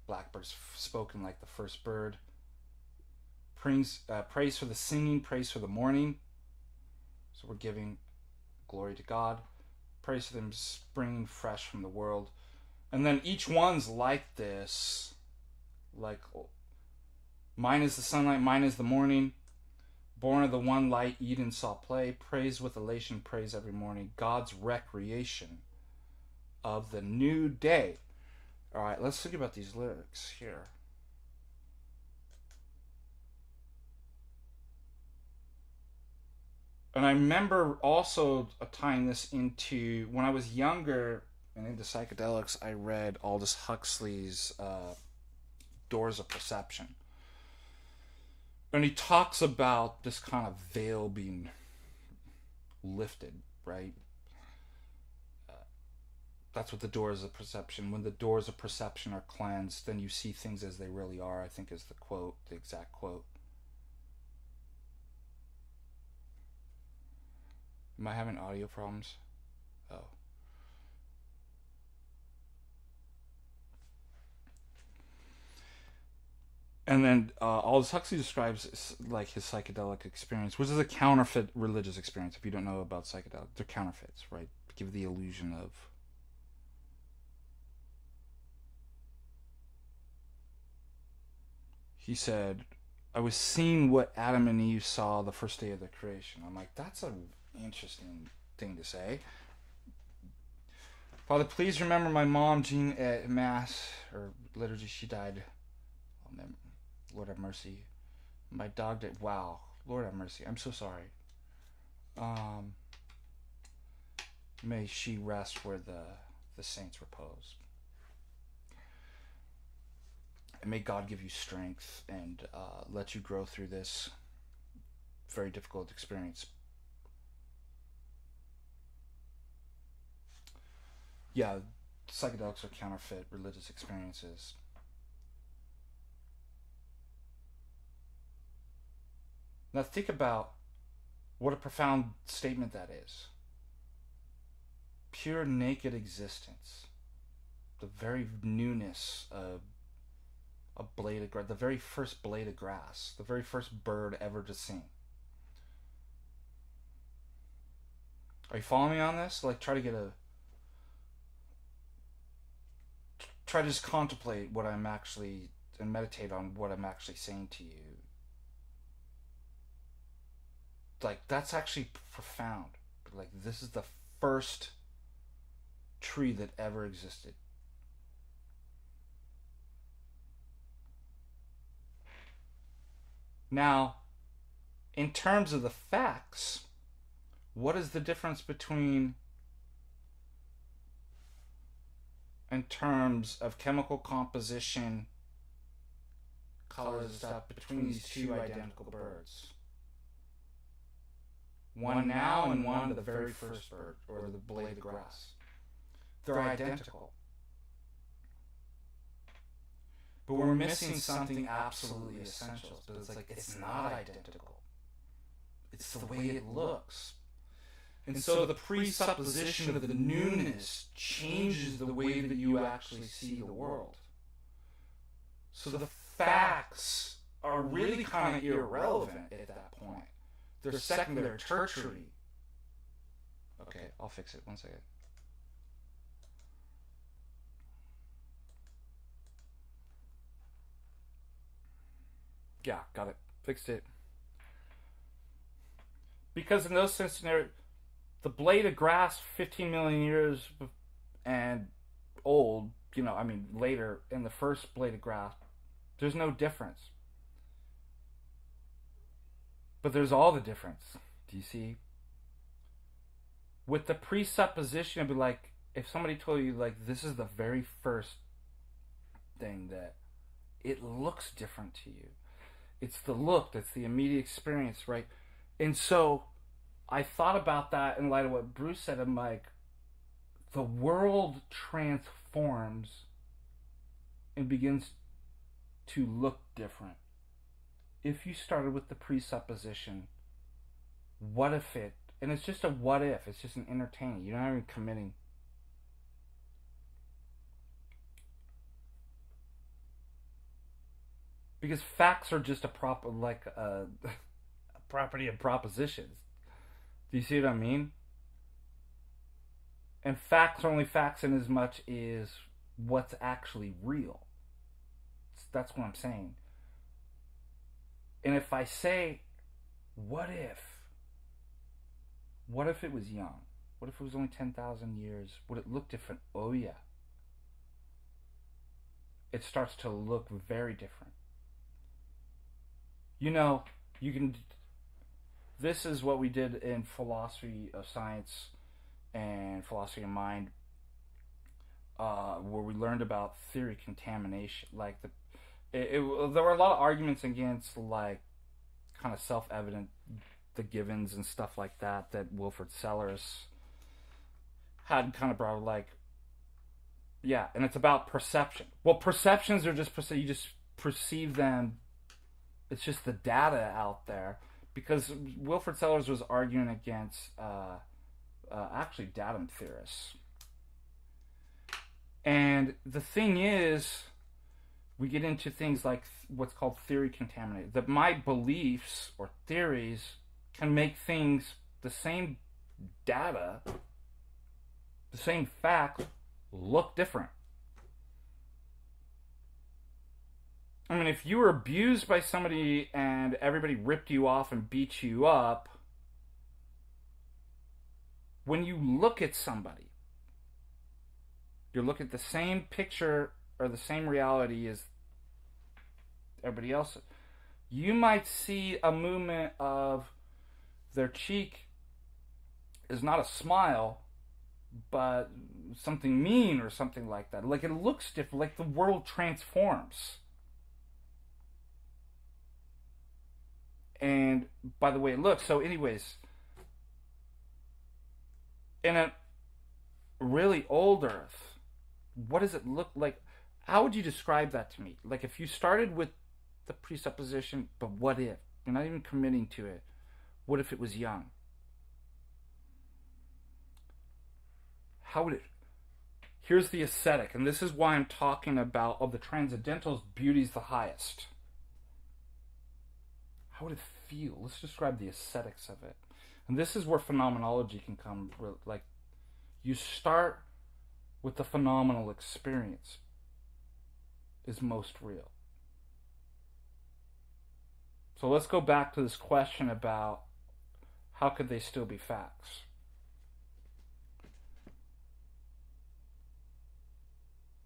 S1: Blackbird's spoken like the first bird. Praise for the singing, praise for the morning. So we're giving glory to God. Praise for them springing fresh from the world. And then each one's like this. Like, mine is the sunlight, mine is the morning. Born of the one light, Eden saw play. Praise with elation, praise every morning. God's recreation of the new day. All right, let's think about these lyrics here. And I remember also tying this into, when I was younger and into psychedelics, I read Aldous Huxley's Doors of Perception. And he talks about this kind of veil being lifted, right? That's what the doors of perception. When the doors of perception are cleansed, then you see things as they really are, I think is the quote, the exact quote. Am I having audio problems? Oh. And then Aldous Huxley describes like his psychedelic experience, which is a counterfeit religious experience. If you don't know about psychedelic, they're counterfeits, right? Give the illusion of. He said, I was seeing what Adam and Eve saw the first day of the creation. I'm like, that's an interesting thing to say. Father, please remember my mom, Jean, at Mass, or liturgy, she died. Lord have mercy. My dog did. Wow. Lord have mercy. I'm so sorry. May she rest where the saints repose. And may God give you strength and let you grow through this very difficult experience. Yeah, psychedelics are counterfeit religious experiences. Now think about what a profound statement that is. Pure naked existence. The very newness of a blade of grass, the very first blade of grass, the very first bird ever to sing. Are you following me on this? Like, try to just contemplate what I'm actually, and meditate on what I'm actually saying to you. Like, that's actually profound. Like, this is the first tree that ever existed. Now, in terms of the facts, what is the difference between, in terms of chemical composition, colors and stuff, between these two identical birds? One now and one the very first bird, or the blade of grass. They're identical. But we're missing something absolutely essential. But it's like, it's not identical. It's the way it looks. And so the presupposition of the newness changes the way that you actually see the world. So the facts are really kind of irrelevant at that point. They're secondary, tertiary. Okay, I'll fix it. 1 second. Yeah, got it. Fixed it. Because in those scenarios, the blade of grass, 15 million years and old, later, in the first blade of grass, there's no difference. But there's all the difference. Do you see? With the presupposition, it'd be like, if somebody told you, like, this is the very first thing, that it looks different to you. It's the look, that's the immediate experience, right? And so I thought about that in light of what Bruce said. I'm like, the world transforms and begins to look different. If you started with the presupposition, what if it, and it's just a what if, it's just an entertaining, you're not even committing. Because facts are just a property of propositions. Do you see what I mean? And facts are only facts in as much as what's actually real. That's what I'm saying. And if I say, what if it was young? What if it was only 10,000 years? Would it look different? Oh yeah. It starts to look very different. This is what we did in philosophy of science and philosophy of mind, where we learned about theory contamination. Like there were a lot of arguments against, like, kind of self-evident, the givens and stuff like that Wilfrid Sellers had kind of brought, like, yeah, and it's about perception. Well, perceptions are just you just perceive them. It's just the data out there, because Wilfrid Sellers was arguing against actually datum theorists. And the thing is, we get into things like what's called theory contaminated. That my beliefs or theories can make things, the same data, the same facts, look different. I mean, if you were abused by somebody and everybody ripped you off and beat you up, when you look at somebody, you look at the same picture or the same reality as everybody else, you might see a movement of their cheek is not a smile, but something mean or something like that. Like, it looks different, like the world transforms. And by the way it looks. So anyways, in a really old Earth, what does it look like? How would you describe that to me? Like, if you started with the presupposition, but what if? You're not even committing to it. What if it was young? How would it... Here's the ascetic, and this is why I'm talking about, of the transcendentals, beauty's the highest. How would it feel? Let's describe the aesthetics of it. And this is where phenomenology can come. Like, you start with the phenomenal experience is most real. So let's go back to this question about how could they still be facts?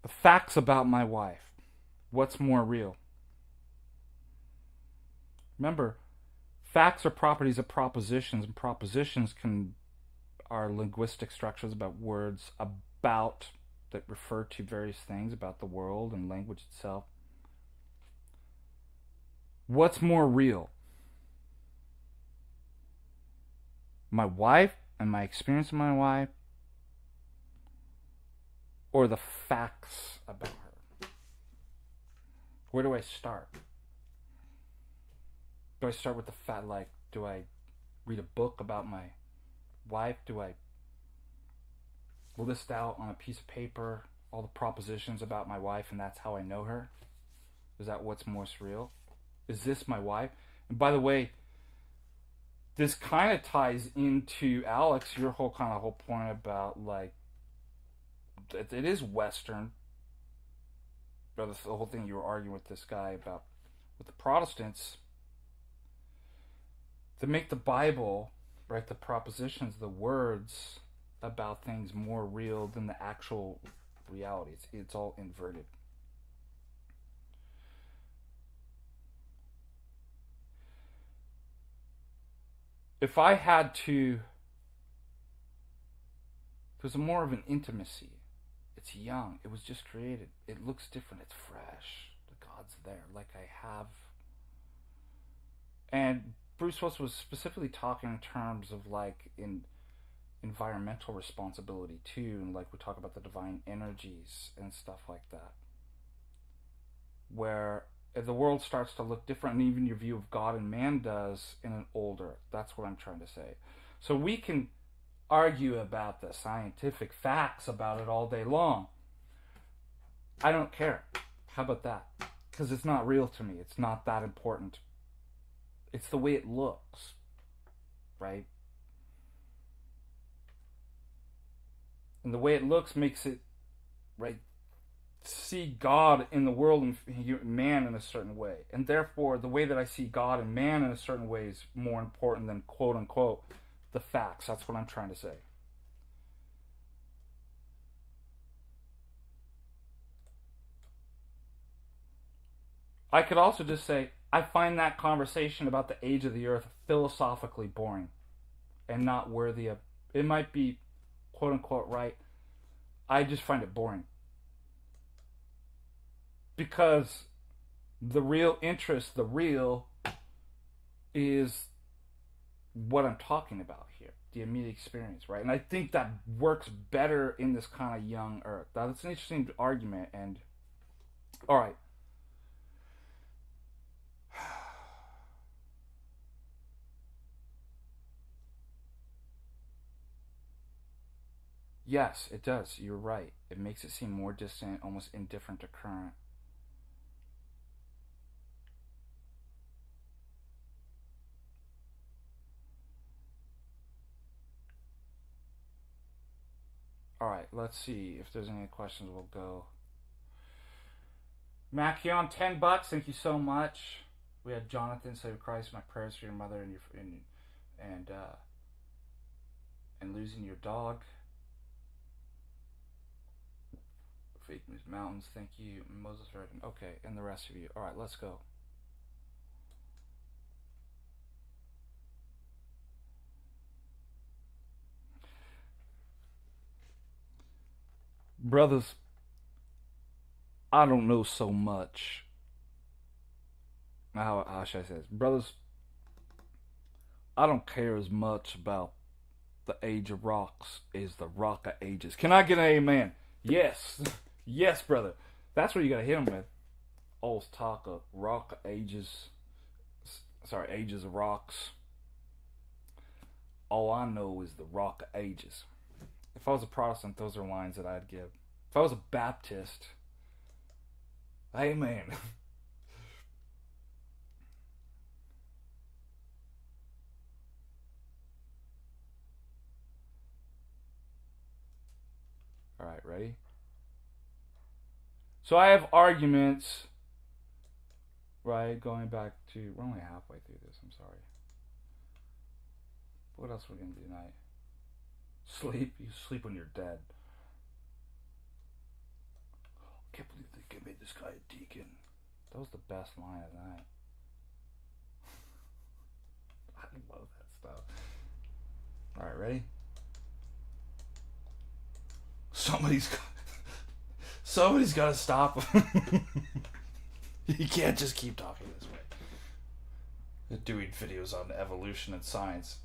S1: The facts about my wife. What's more real? Remember, facts are properties of propositions, and propositions are linguistic structures about words about that refer to various things about the world and language itself. What's more real? My wife and my experience with my wife, or the facts about her? Where do I start? Do I start with the fact, like, do I read a book about my wife? Do I list out on a piece of paper all the propositions about my wife, and that's how I know her? Is that what's most real? Is this my wife? And by the way, this kind of ties into, Alex, your whole point about, like, it is Western. Or the whole thing you were arguing with this guy about, with the Protestants, to make the Bible, right, the propositions, the words about things more real than the actual reality. It's all inverted. If I had to, there's more of an intimacy. It's young. It was just created. It looks different. It's fresh. The God's there. Like I have. And Bruce Willis was specifically talking in terms of, like, in environmental responsibility too, and like we talk about the divine energies and stuff like that, where if the world starts to look different, and even your view of God and man does in an older. That's what I'm trying to say. So we can argue about the scientific facts about it all day long. I don't care. How about that? Because it's not real to me. It's not that important. It's the way it looks, right? And the way it looks makes it, right, see God in the world and man in a certain way. And therefore, the way that I see God and man in a certain way is more important than, quote unquote, the facts. That's what I'm trying to say. I could also just say, I find that conversation about the age of the earth philosophically boring and not worthy of, it might be quote unquote right. I just find it boring. Because the real interest, the real is what I'm talking about here, the immediate experience, right? And I think that works better in this kind of young Earth. That's an interesting argument. And all right, yes, it does. You're right. It makes it seem more distant, almost indifferent to current. All right, let's see if there's any questions. We'll go. Macion, $10. Thank you so much. We had Jonathan say, "Christ, my prayers for your mother and and losing your dog." Fake News Mountains, thank you. Moses Verdon. Okay, and the rest of you. All right, let's go. Brothers, I don't know so much. How should I say this? Brothers, I don't care as much about the age of rocks as the rock of ages. Can I get an amen? Yes. Yes, brother. That's what you gotta hit him with. All talk of rock of ages. Sorry, ages of rocks. All I know is the rock of ages. If I was a Protestant, those are lines that I'd give. If I was a Baptist, amen. All right, ready? So I have arguments, right, going back to, we're only halfway through this, I'm sorry. What else are we going to do tonight? Sleep? You sleep when you're dead. I can't believe they made this guy a deacon. That was the best line of the night. I love that stuff. Alright, ready? Somebody's got to stop him. You can't just keep talking this way. They're doing videos on evolution and science.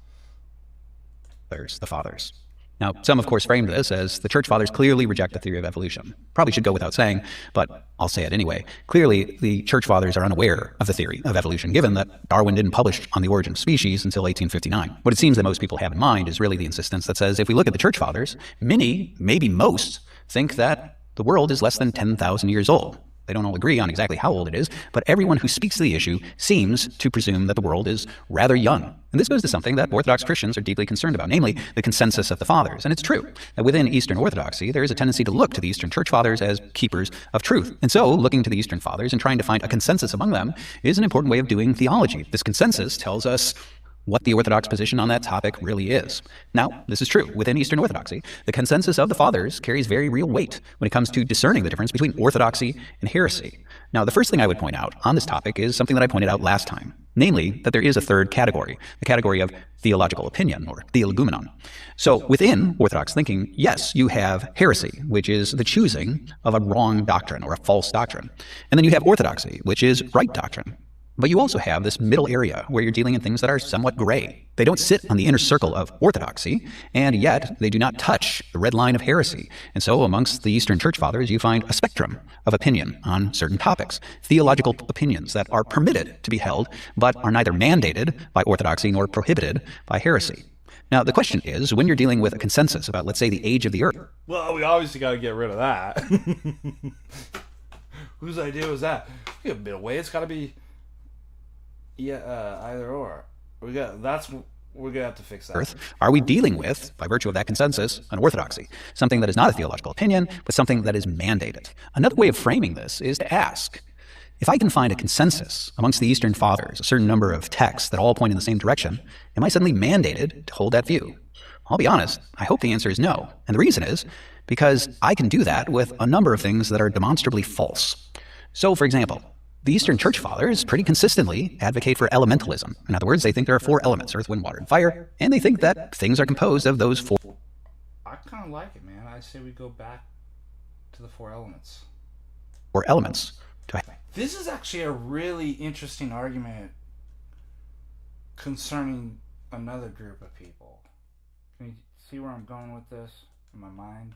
S2: The fathers. Now, some, of course, framed this as the church fathers clearly reject the theory of evolution. Probably should go without saying, but I'll say it anyway. Clearly, the church fathers are unaware of the theory of evolution, given that Darwin didn't publish On the Origin of Species until 1859. What it seems that most people have in mind is really the insistence that says if we look at the church fathers, many, maybe most, think that the world is less than 10,000 years old. They don't all agree on exactly how old it is, but everyone who speaks to the issue seems to presume that the world is rather young. And this goes to something that Orthodox Christians are deeply concerned about, namely the consensus of the fathers. And it's true that within Eastern Orthodoxy, there is a tendency to look to the Eastern Church Fathers as keepers of truth. And so, looking to the Eastern Fathers and trying to find a consensus among them is an important way of doing theology. This consensus tells us what the Orthodox position on that topic really is. Now, this is true. Within Eastern Orthodoxy, the consensus of the Fathers carries very real weight when it comes to discerning the difference between orthodoxy and heresy. Now, the first thing I would point out on this topic is something that I pointed out last time, namely that there is a third category, the category of theological opinion, or theologumenon. So within Orthodox thinking, yes, you have heresy, which is the choosing of a wrong doctrine or a false doctrine. And then you have orthodoxy, which is right doctrine. But you also have this middle area where you're dealing in things that are somewhat gray. They don't sit on the inner circle of orthodoxy, and yet they do not touch the red line of heresy. And so amongst the Eastern Church Fathers, you find a spectrum of opinion on certain topics, theological opinions that are permitted to be held, but are neither mandated by orthodoxy nor prohibited by heresy. Now, the question is, when you're dealing with a consensus about, let's say, the age of the earth.
S1: Well, we obviously got to get rid of that. Whose idea was that? We have a bit of way. It's got to be... Yeah, either or. We're gonna have to fix that.
S2: Earth, are we dealing with, by virtue of that consensus, an orthodoxy? Something that is not a theological opinion, but something that is mandated. Another way of framing this is to ask, if I can find a consensus amongst the Eastern Fathers, a certain number of texts that all point in the same direction, am I suddenly mandated to hold that view? I'll be honest, I hope the answer is no. And the reason is because I can do that with a number of things that are demonstrably false. So, for example, the Eastern Church Fathers pretty consistently advocate for elementalism. In other words, they think there are 4 elements, earth, wind, water, and fire, and they think that things are composed of those 4.
S1: I kind of like it, man. I say we go back to the 4 elements.
S2: 4 elements.
S1: This is actually a really interesting argument concerning another group of people. Can you see where I'm going with this in my mind?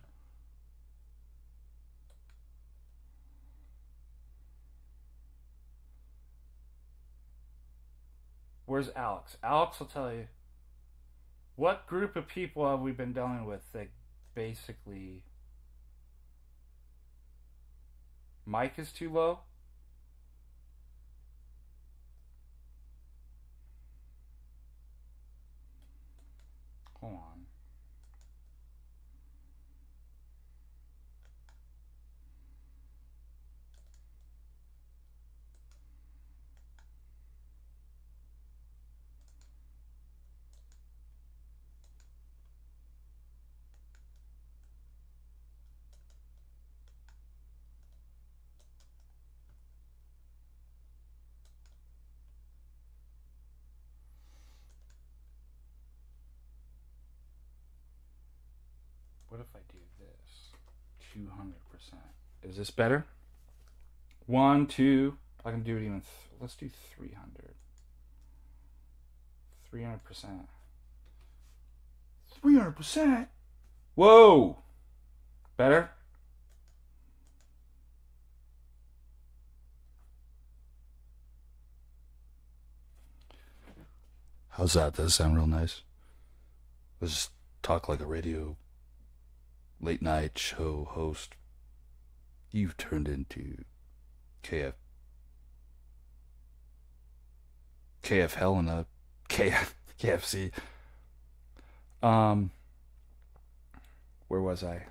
S1: Where's Alex? Alex will tell you. What group of people have we been dealing with that basically mic is too low? Hold on. What if I do this? 200%. Is this better? 1, 2. I can do it even. Let's do 300. 300%. 300%? Whoa! Better? How's that? Does that sound real nice? Let's just talk like a radio late night show host. You've turned into KF Helena, KFC. Where was I?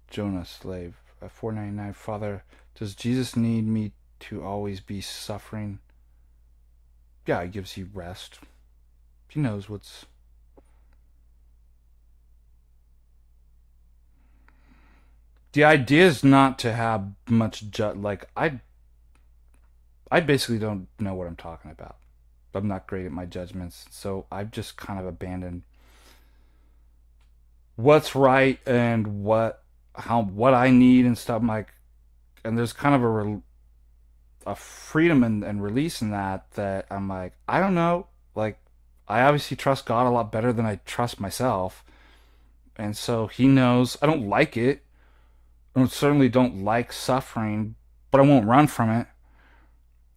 S1: Jonah Slave, 499. Father, does Jesus need me to always be suffering? Yeah, it gives you rest. He knows what's... The idea is not to have much I basically don't know what I'm talking about. I'm not great at my judgments, so I've just kind of abandoned what's right and what I need and stuff. And there's kind of a freedom and release in that I'm like, I don't know. Like, I obviously trust God a lot better than I trust myself, and so He knows I don't like it. I certainly don't like suffering, but I won't run from it.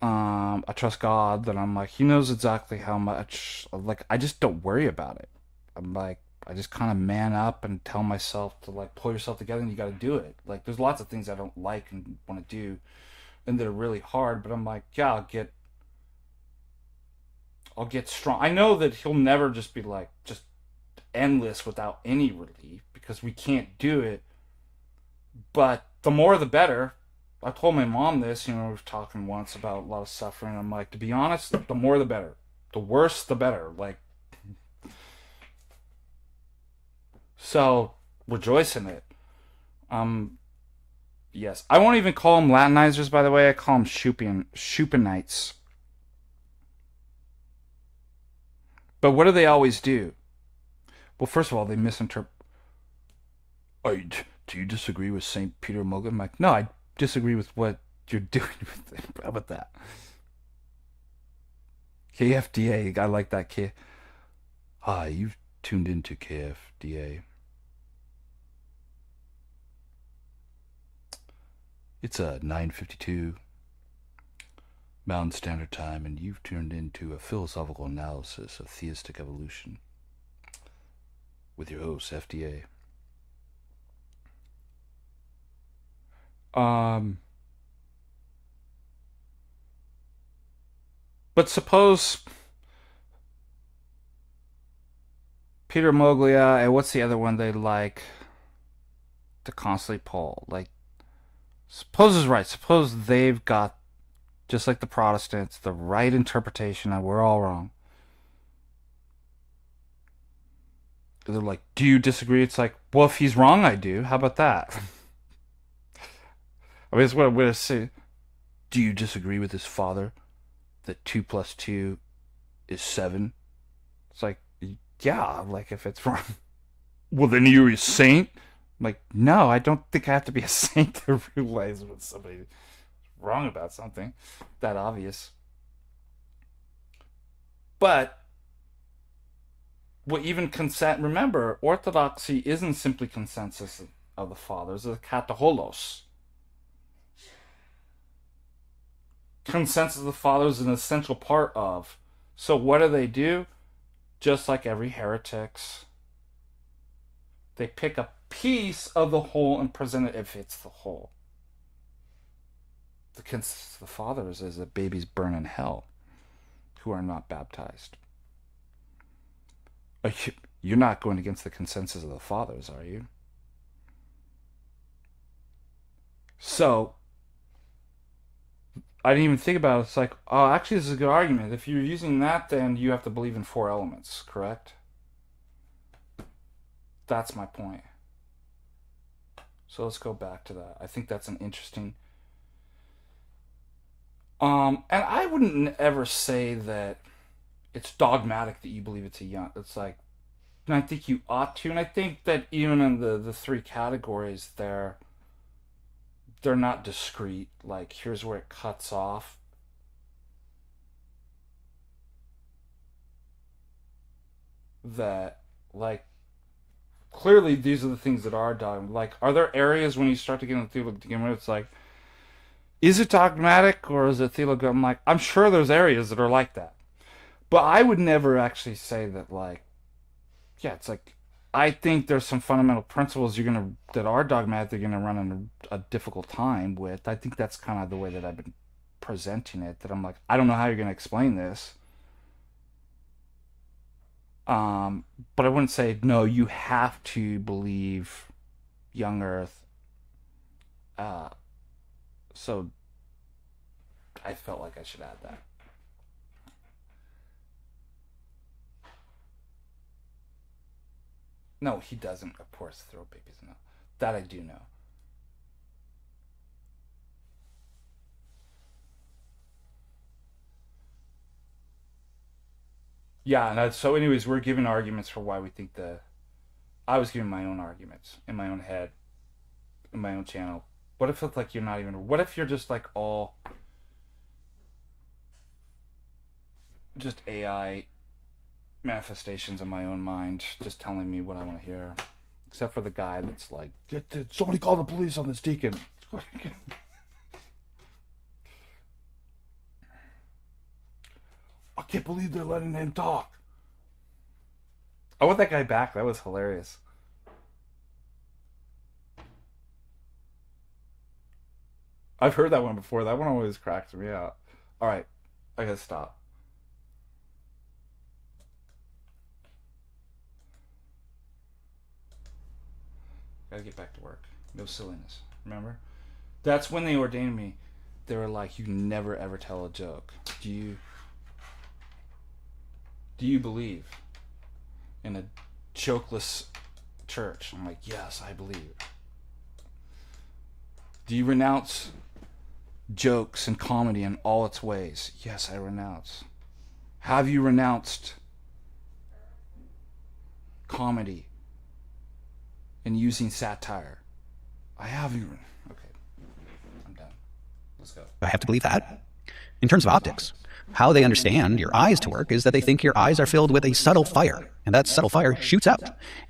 S1: I trust God that I'm like, He knows exactly how much. Like, I just don't worry about it. I'm like, I just kind of man up and tell myself to, like, pull yourself together and you got to do it. Like, there's lots of things I don't like and want to do and that are really hard, but I'm like, yeah, I'll get strong. I know that He'll never just be like, just endless without any relief, because we can't do it. But the more the better. I told my mom this, we were talking once about a lot of suffering. I'm like, to be honest, the more the better. The worse, the better. Like, so rejoice in it. Yes. I won't even call them Latinizers, by the way. I call them Schupenites. But what do they always do? Well, first of all, they misinterpret. Do you disagree with St. Peter Mulligan? I'm like, no, I disagree with what you're doing with it. How about that? KFDA, I like that. Hi, you've tuned into KFDA. It's 9:52 Mountain Standard Time, and you've tuned into a philosophical analysis of theistic evolution with your host, FDA. But suppose Peter Moglia, and what's the other one they like to constantly pull? Like, suppose is right. Suppose they've got, just like the Protestants, the right interpretation, and we're all wrong. They're like, do you disagree? It's like, well, if he's wrong, I do. How about that? I mean, it's what I'm going to say. Do you disagree with his father that 2 + 2 is 7? It's like, yeah, like, if it's wrong. Well, then you're a saint? I'm like, no, I don't think I have to be a saint to realize when somebody's wrong about something that obvious. But what even consent, remember, orthodoxy isn't simply consensus of the fathers, it's kataholos. Consensus of the fathers is an essential part of. So what do? Just like every heretics, they pick a piece of the whole and present it if it's the whole. The consensus of the fathers is that babies burn in hell who are not baptized. You're not going against the consensus of the fathers, are you? So, I didn't even think about it. It's like, oh, actually, this is a good argument. If you're using that, then you have to believe in 4 elements, correct? That's my point. So let's go back to that. I think that's an interesting... and I wouldn't ever say that it's dogmatic that you believe it's a young. It's like, and I think you ought to. And I think that even in the 3 categories, they're not discrete. Like, here's where it cuts off. That, like, clearly these are the things that are dogmatic. Like, are there areas when you start to get into theology to begin with, it's like, is it dogmatic or is it theological? I'm like, I'm sure there's areas that are like that. But I would never actually say that, like, yeah, it's like, I think there's some fundamental principles that are dogmatic they're gonna run into a difficult time with. I think that's kind of the way that I've been presenting it. That I'm like, I don't know how you're gonna explain this. But I wouldn't say no. You have to believe young Earth. So I felt like I should add that. No, he doesn't, of course, throw babies in. That I do know. Yeah, and so anyways, we're giving arguments for why we think I was giving my own arguments in my own head, in my own channel. What if it's like you're not even... What if you're just like all... just AI manifestations in my own mind, just telling me what I want to hear. Except for the guy that's like, somebody call the police on this deacon. I can't believe they're letting him talk. I want that guy back. That was hilarious. I've heard that one before. That one always cracks me out. All right, I gotta stop. Gotta get back to work. No silliness. Remember? That's when they ordained me. They were like, you never ever tell a joke. Do you believe in a jokeless church? I'm like, yes, I believe. Do you renounce jokes and comedy in all its ways? Yes, I renounce. Have you renounced comedy and using satire? I haven't. Okay, I'm done. Let's go.
S2: I have to believe that. In terms of optics, how they understand your eyes to work is that they think your eyes are filled with a subtle fire, and that subtle fire shoots out,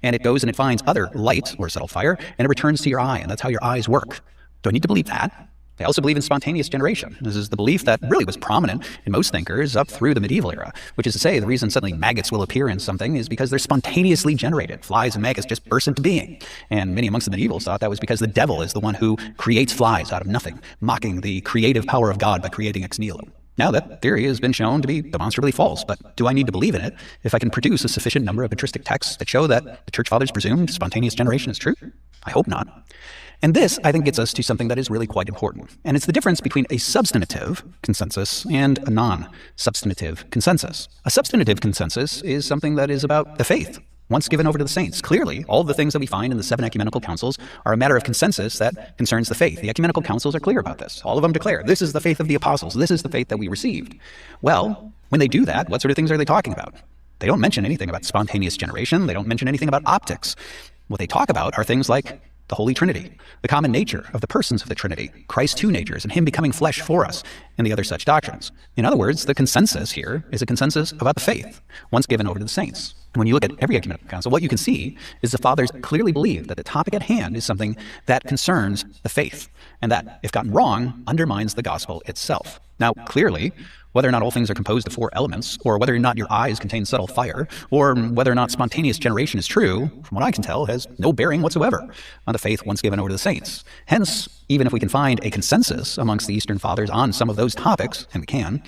S2: and it goes and it finds other light or subtle fire, and it returns to your eye, and that's how your eyes work. Do I need to believe that? They also believe in spontaneous generation. This is the belief that really was prominent in most thinkers up through the medieval era, which is to say the reason suddenly maggots will appear in something is because they're spontaneously generated. Flies and maggots just burst into being. And many amongst the medievals thought that was because the devil is the one who creates flies out of nothing, mocking the creative power of God by creating ex nihilo. Now that theory has been shown to be demonstrably false, but do I need to believe in it if I can produce a sufficient number of patristic texts that show that the Church Fathers presumed spontaneous generation is true? I hope not. And this, I think, gets us to something that is really quite important. And it's the difference between a substantive consensus and a non-substantive consensus. A substantive consensus is something that is about the faith, once given over to the saints. Clearly, all of the things that we find in the 7 ecumenical councils are a matter of consensus that concerns the faith. The ecumenical councils are clear about this. All of them declare, this is the faith of the apostles. This is the faith that we received. Well, when they do that, what sort of things are they talking about? They don't mention anything about spontaneous generation. They don't mention anything about optics. What they talk about are things like the Holy Trinity, the common nature of the persons of the Trinity, Christ's two natures, and him becoming flesh for us, and the other such doctrines. In other words, the consensus here is a consensus about the faith, once given over to the saints. And when you look at every ecumenical council, what you can see is the fathers clearly believe that the topic at hand is something that concerns the faith, and that, if gotten wrong, undermines the gospel itself. Now, clearly, whether or not all things are composed of four elements, or whether or not your eyes contain subtle fire, or whether or not spontaneous generation is true, from what I can tell, has no bearing whatsoever on the faith once given over to the saints. Hence, even if we can find a consensus amongst the Eastern Fathers on some of those topics, and we can,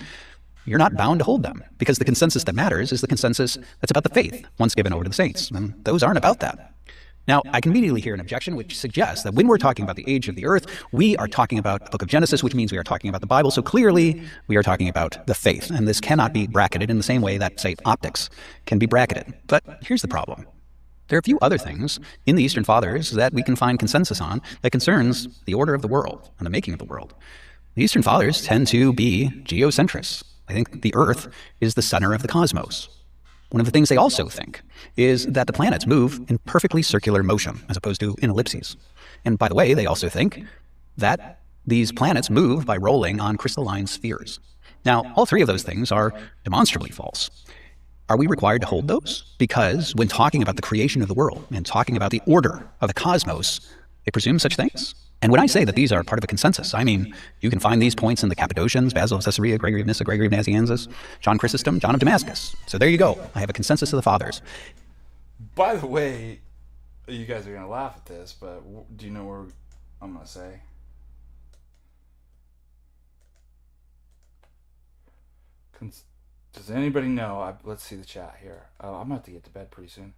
S2: you're not bound to hold them, because the consensus that matters is the consensus that's about the faith once given over to the saints, and those aren't about that. Now, I can immediately hear an objection which suggests that when we're talking about the age of the earth, we are talking about the book of Genesis, which means we are talking about the Bible. So clearly, we are talking about the faith. And this cannot be bracketed in the same way that, say, optics can be bracketed. But here's the problem. There are a few other things in the Eastern Fathers that we can find consensus on that concerns the order of the world and the making of the world. The Eastern Fathers tend to be geocentrists. I think the earth is the center of the cosmos. One of the things they also think is that the planets move in perfectly circular motion, as opposed to in ellipses. And by the way, they also think that these planets move by rolling on crystalline spheres. Now, all three of those things are demonstrably false. Are we required to hold those? Because when talking about the creation of the world and talking about the order of the cosmos, they presume such things. And when I say that these are part of a consensus, I mean you can find these points in the Cappadocians, Basil of Caesarea, Gregory of Nyssa, Gregory of Nazianzus, John Chrysostom, John of Damascus. So there you go. I have a consensus of the fathers.
S1: By the way, you guys are going to laugh at this, but do you know what I'm going to say? Does anybody know? Let's see the chat here. I'm going to have to get to bed pretty soon.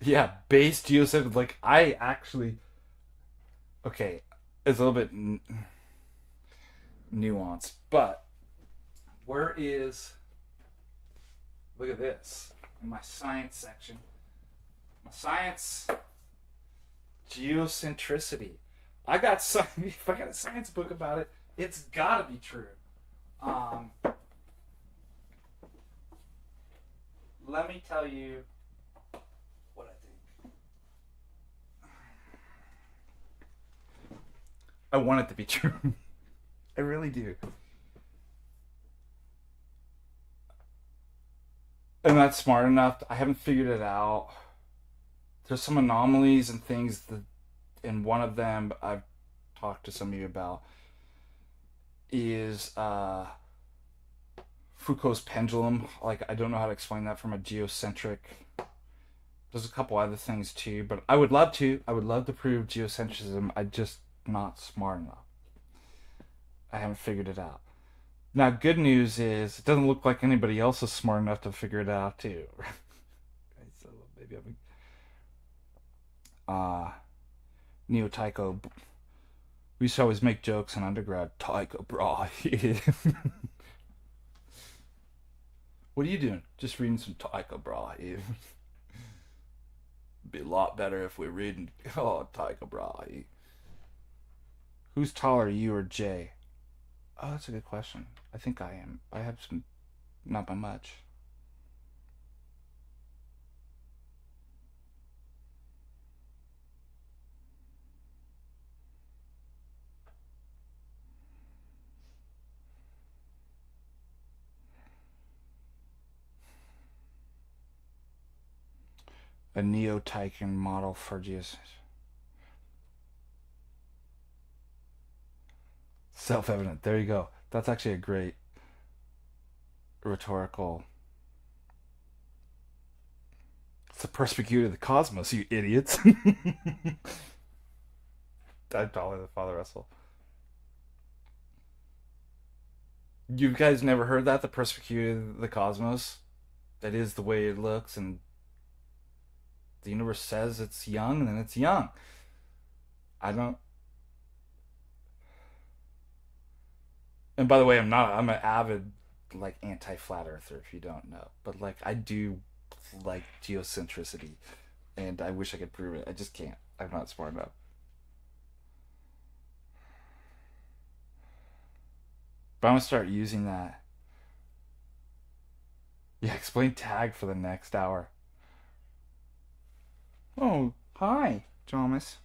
S1: Yeah, base geocentric. Like, I actually... Okay, it's a little bit nuanced, but where is... Look at this. In my science section. My science... Geocentricity. I got some... If I got a science book about it, it's gotta be true. Let me tell you what I think. I want it to be true. I really do. I'm not smart enough. I haven't figured it out. There's some anomalies and things that, and one of them I've talked to some of you about is Foucault's pendulum. Like, I don't know how to explain that from a geocentric. There's a couple other things too, but I would love to. I would love to prove geocentrism. I'm just not smart enough. I haven't figured it out. Now, good news is it doesn't look like anybody else is smart enough to figure it out too. So maybe Neo Tycho. We used to always make jokes in undergrad. Tycho Brahe. What are you doing? Just reading some Tycho Brahe. Be a lot better if we're reading Tycho Brahe. Who's taller, you or Jay? Oh, that's a good question. I think I am. I have some, not by much. A Neo-Tychon model for Jesus. Self-evident. There you go. That's actually a great rhetorical. It's the perspicuity of the cosmos, you idiots. I'm taller than Father Russell. You guys never heard that? The perspicuity of the cosmos? That is the way it looks, and the universe says it's young, and then it's young. I don't... And by the way, I'm an avid, like, anti-flat earther, if you don't know. But, like, I do like geocentricity. and I wish I could prove it. I just can't. I'm not smart enough. But I'm gonna start using that. Yeah, explain tag for the next hour. Oh, hi, Thomas.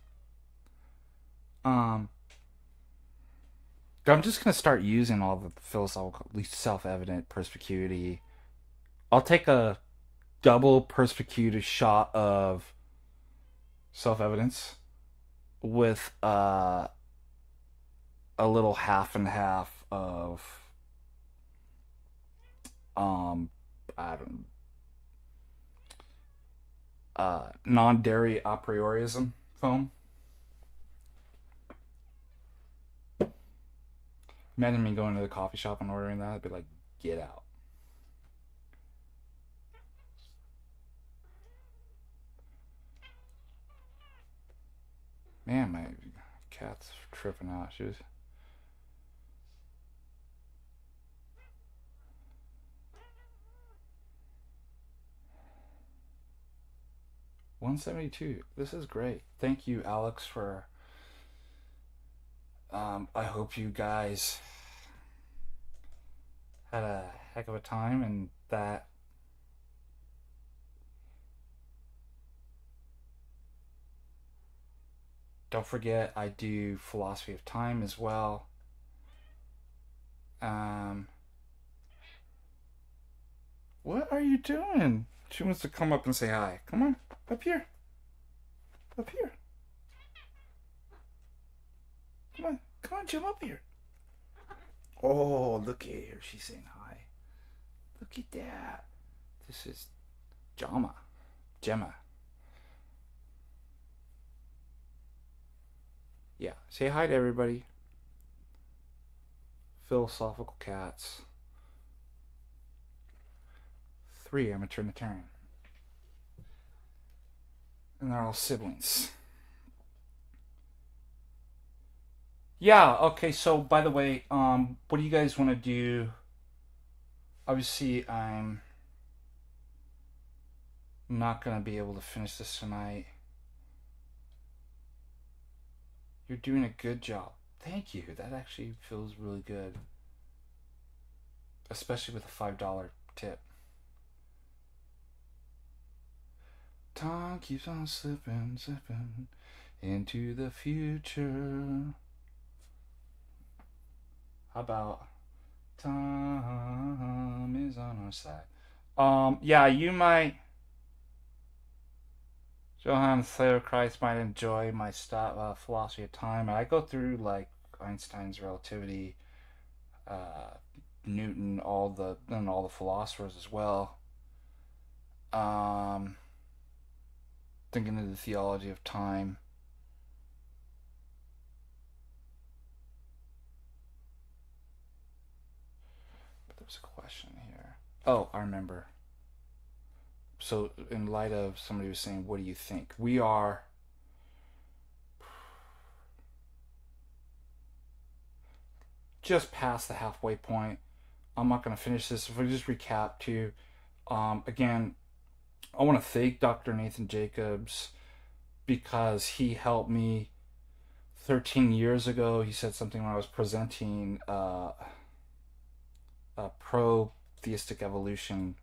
S1: Um, I'm just gonna start using all the philosophical, at least self-evident perspicuity. I'll take a double perspicuity shot of self-evidence with a little half and half of um I don't non-dairy a priorism foam. Imagine me going to the coffee shop and ordering that. I'd be like, get out. Man, my cat's tripping out. She was. $172. This is great. Thank you, Alex, for. I hope you guys had a heck of a time and that. Don't forget, I do philosophy of time as well. Um, what are you doing? She wants to come up and say hi. Come on, up here. Up here. Come on, jump up here. Oh, look at her. She's saying hi. Look at that. This is Gemma. Yeah, say hi to everybody. Philosophical cats. 3 I'm a Trinitarian. And they're all siblings. Yeah, okay, so by the way, what do you guys want to do? Obviously, I'm not gonna be able to finish this tonight. You're doing a good job. Thank you. That actually feels really good. Especially with a $5 tip. Time keeps on slipping into the future. How about time is on our side? Yeah, you might. Johann Thayer Christ might enjoy my philosophy of time. I go through like Einstein's relativity, uh, Newton, all the philosophers as well. Um, Thinking of the theology of time. But there's a question here. Oh, I remember. So, in light of somebody was saying, what do you think? We are just past the halfway point. I'm not going to finish this. If we just recap too, again, I want to thank Dr. Nathan Jacobs because he helped me 13 years ago. He said something when I was presenting a pro-theistic evolution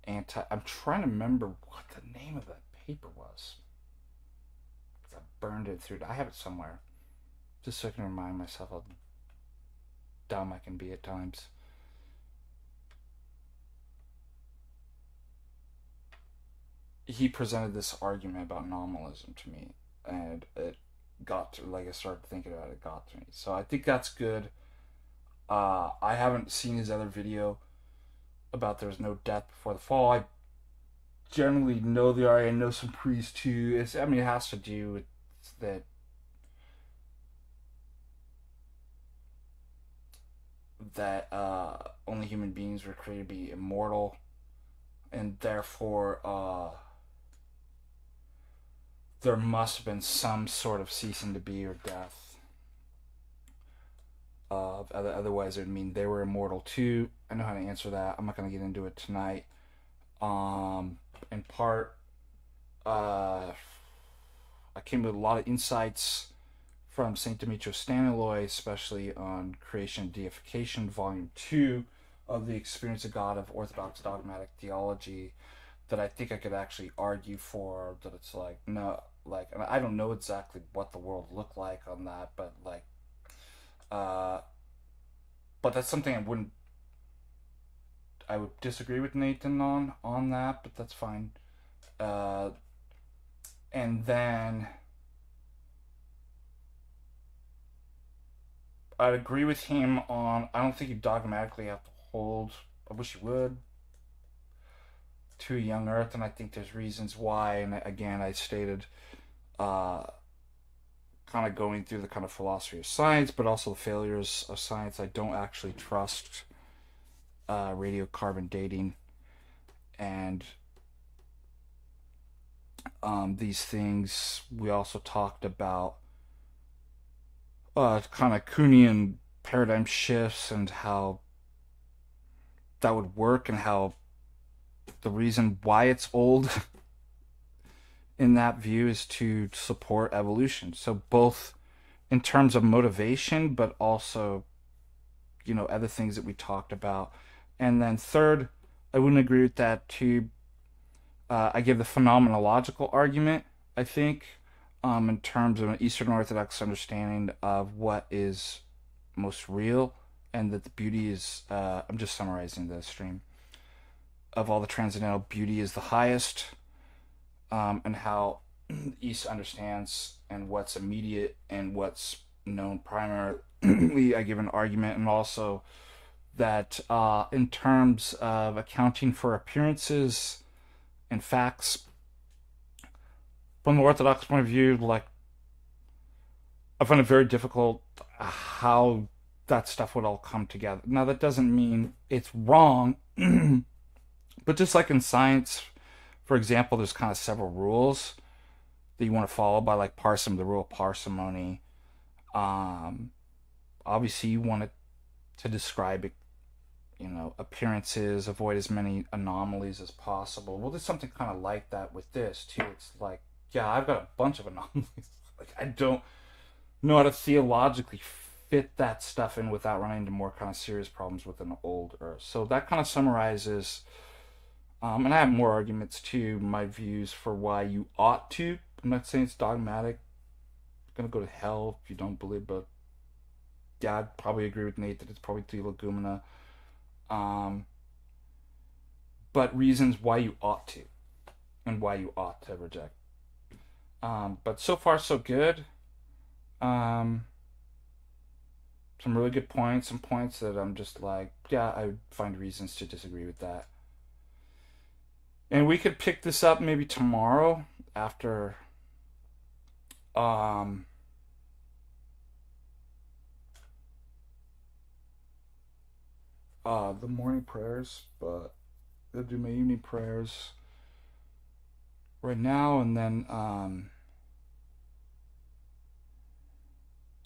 S1: I'm trying to remember what the name of that paper was. I burned it through. I have it somewhere. Just so I can remind myself how dumb I can be at times. He presented this argument about nominalism to me, and it got to, like, I started thinking about it, it got to me. So I think that's good. I haven't seen his other video about there's no death before the fall. I generally know the argument. I know some priests too. It has to do with that only human beings were created to be immortal, and therefore there must have been some sort of ceasing to be or death. Otherwise, it would mean they were immortal too. I know how to answer that. I'm not going to get into it tonight. in part, I came with a lot of insights from St. Demetrius Staniloae, especially on Creation and Deification, Volume 2 of the Experience of God of Orthodox Dogmatic Theology, that I think I could actually argue for, that it's like, no, like, and I don't know exactly what the world looked like on that, but like, uh, but that's something I would disagree with Nathan on that, but that's fine. Uh, and then I'd agree with him on, I don't think you dogmatically have to hold, I wish you would, to a young Earth, and I think there's reasons why. And again, I stated, uh, kind of going through the kind of philosophy of science, but also the failures of science. I don't actually trust radiocarbon dating and these things. We also talked about kind of Kuhnian paradigm shifts and how that would work, and how the reason why it's old in that view is to support evolution. So both in terms of motivation, but also, other things that we talked about. And then third, I wouldn't agree with that too. I give the phenomenological argument, I think, in terms of an Eastern Orthodox understanding of what is most real, and that the beauty is, I'm just summarizing the stream, of all the transcendental, beauty is the highest, and how the East understands and what's immediate and what's known primarily. I give an argument, and also that in terms of accounting for appearances and facts, from the Orthodox point of view, like, I find it very difficult how that stuff would all come together. Now, that doesn't mean it's wrong, but just like in science, for example, there's kind of several rules that you want to follow by, like the rule of parsimony. Um, Obviously, you want it to describe it, appearances, avoid as many anomalies as possible. Well, there's something kind of like that with this too. It's like, yeah, I've got a bunch of anomalies. Like, I don't know how to theologically fit that stuff in without running into more kind of serious problems with an old Earth. So that kind of summarizes, and I have more arguments too, my views for why you ought to. I'm not saying it's dogmatic. You're gonna go to hell if you don't believe, but yeah, I'd probably agree with Nate that it's probably Theologumena. Um, but reasons why you ought to, and why you ought to reject. But so far so good. Um, some really good points, some points that I'm just like, yeah, I would find reasons to disagree with that. And we could pick this up maybe tomorrow after um the morning prayers, but I'll do my evening prayers right now, and then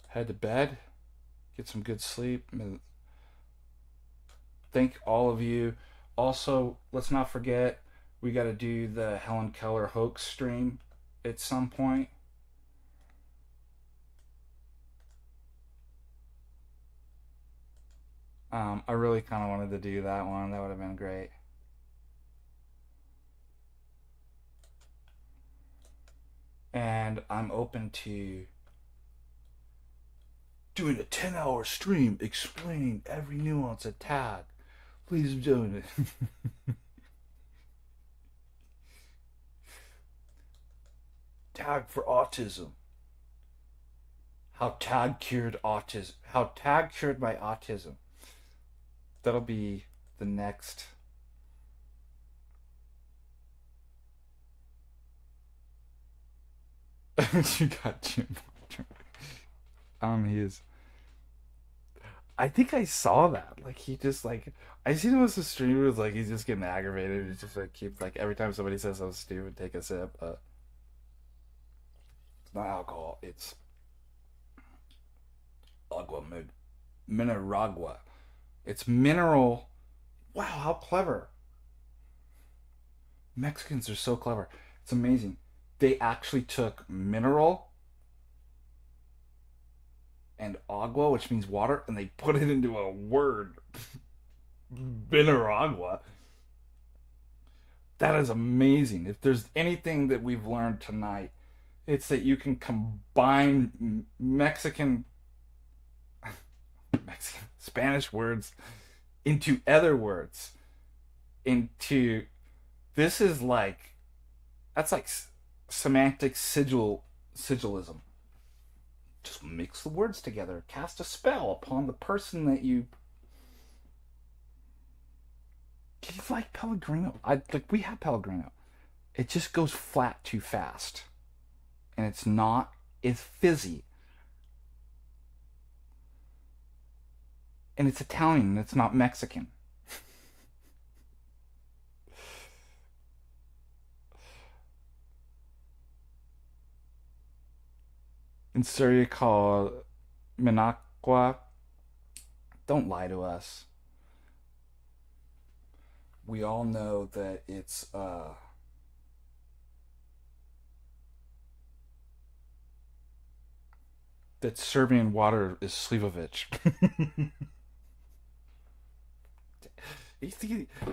S1: head to bed, get some good sleep. Thank all of you. Also, let's not forget, we got to do the Helen Keller hoax stream at some point. I really kind of wanted to do that one. That would have been great. And I'm open to doing a 10-hour stream explaining every nuance of tag. Please do it. Tag for autism. How tag cured autism. How tag cured my autism. That'll be the next. You got Jim. He is. I think I saw that. Like, he just like, I seen him as a streamer. Was like, he's just getting aggravated. He's just like, keep like, every time somebody says something stupid, take a sip. It's not alcohol. It's agua mineragua. It's mineral. Wow, how clever. Mexicans are so clever. It's amazing. They actually took mineral and agua, which means water, and they put it into a word. Mineragua. That is amazing. If there's anything that we've learned tonight, it's that you can combine Mexican, Spanish words into other words. Into this is like that's like semantic sigilism. Just mix the words together, cast a spell upon the person that you. It's like Pellegrino. We have Pellegrino. It just goes flat too fast, and it's not. It's fizzy, and it's Italian. And it's not Mexican. In Syria, called Minaqua. Don't lie to us. We all know that it's that Serbian water is Slivovic.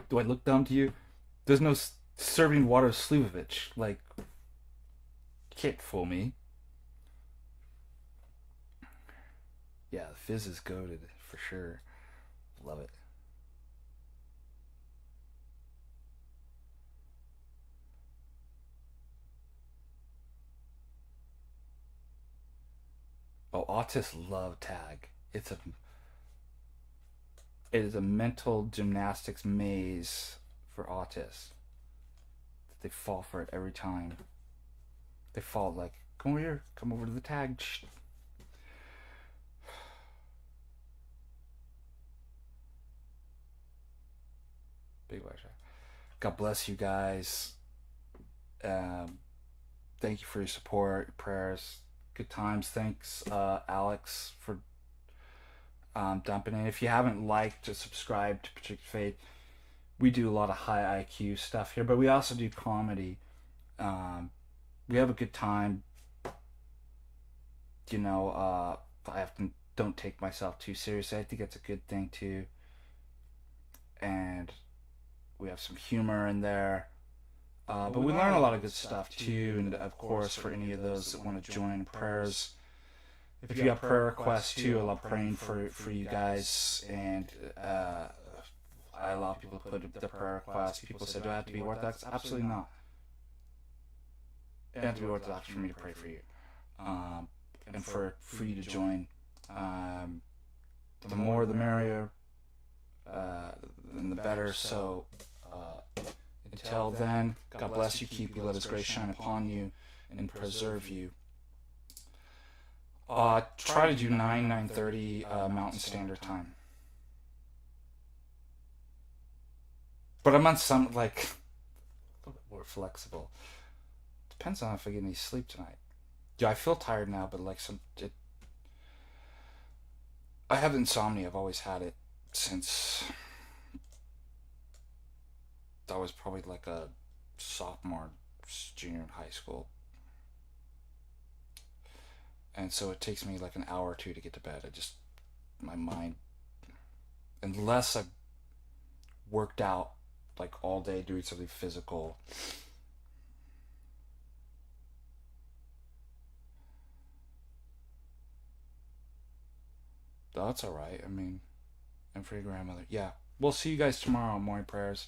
S1: Do I look dumb to you? There's no Serbian water Slivovic. Like, you can't fool me. Yeah, the fizz is goated for sure. Love it. Oh, autists love tag. It is a mental gymnastics maze for autists. They fall for it every time. They fall like, come over here, come over to the tag. Shh. Big pleasure. God bless you guys. Thank you for your support, your prayers, good times. Thanks, Alex, for dumping in. If you haven't liked or subscribed to Particular Faith, we do a lot of high IQ stuff here, but we also do comedy. We have a good time. I often don't take myself too seriously. I think that's a good thing too. And we have some humor in there. But we learn a lot of good stuff too. And of course, for any of those that want to join prayers, if you have prayer requests too, I love praying for you guys. And I allow people to put the prayer requests. People say, do I have to be Orthodox? Absolutely not. You don't have to be Orthodox for me to pray for you. And for you to join. The more the merrier, and the better. So until then, God bless you, keep you, let His grace shine upon you, and preserve you. Try to do 9:30 Mountain Standard Time. But I'm on some, a little bit more flexible. Depends on if I get any sleep tonight. Yeah, I feel tired now, but I have insomnia. I've always had it since I was probably like a sophomore, junior in high school. And so it takes me like an hour or two to get to bed. My mind, unless I've worked out like all day doing something physical. That's all right. I mean, and for your grandmother. Yeah. We'll see you guys tomorrow on Morning Prayers.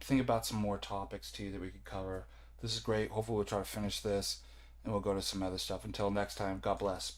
S1: Think about some more topics too that we could cover. This is great. Hopefully we'll try to finish this and we'll go to some other stuff. Until next time, God bless.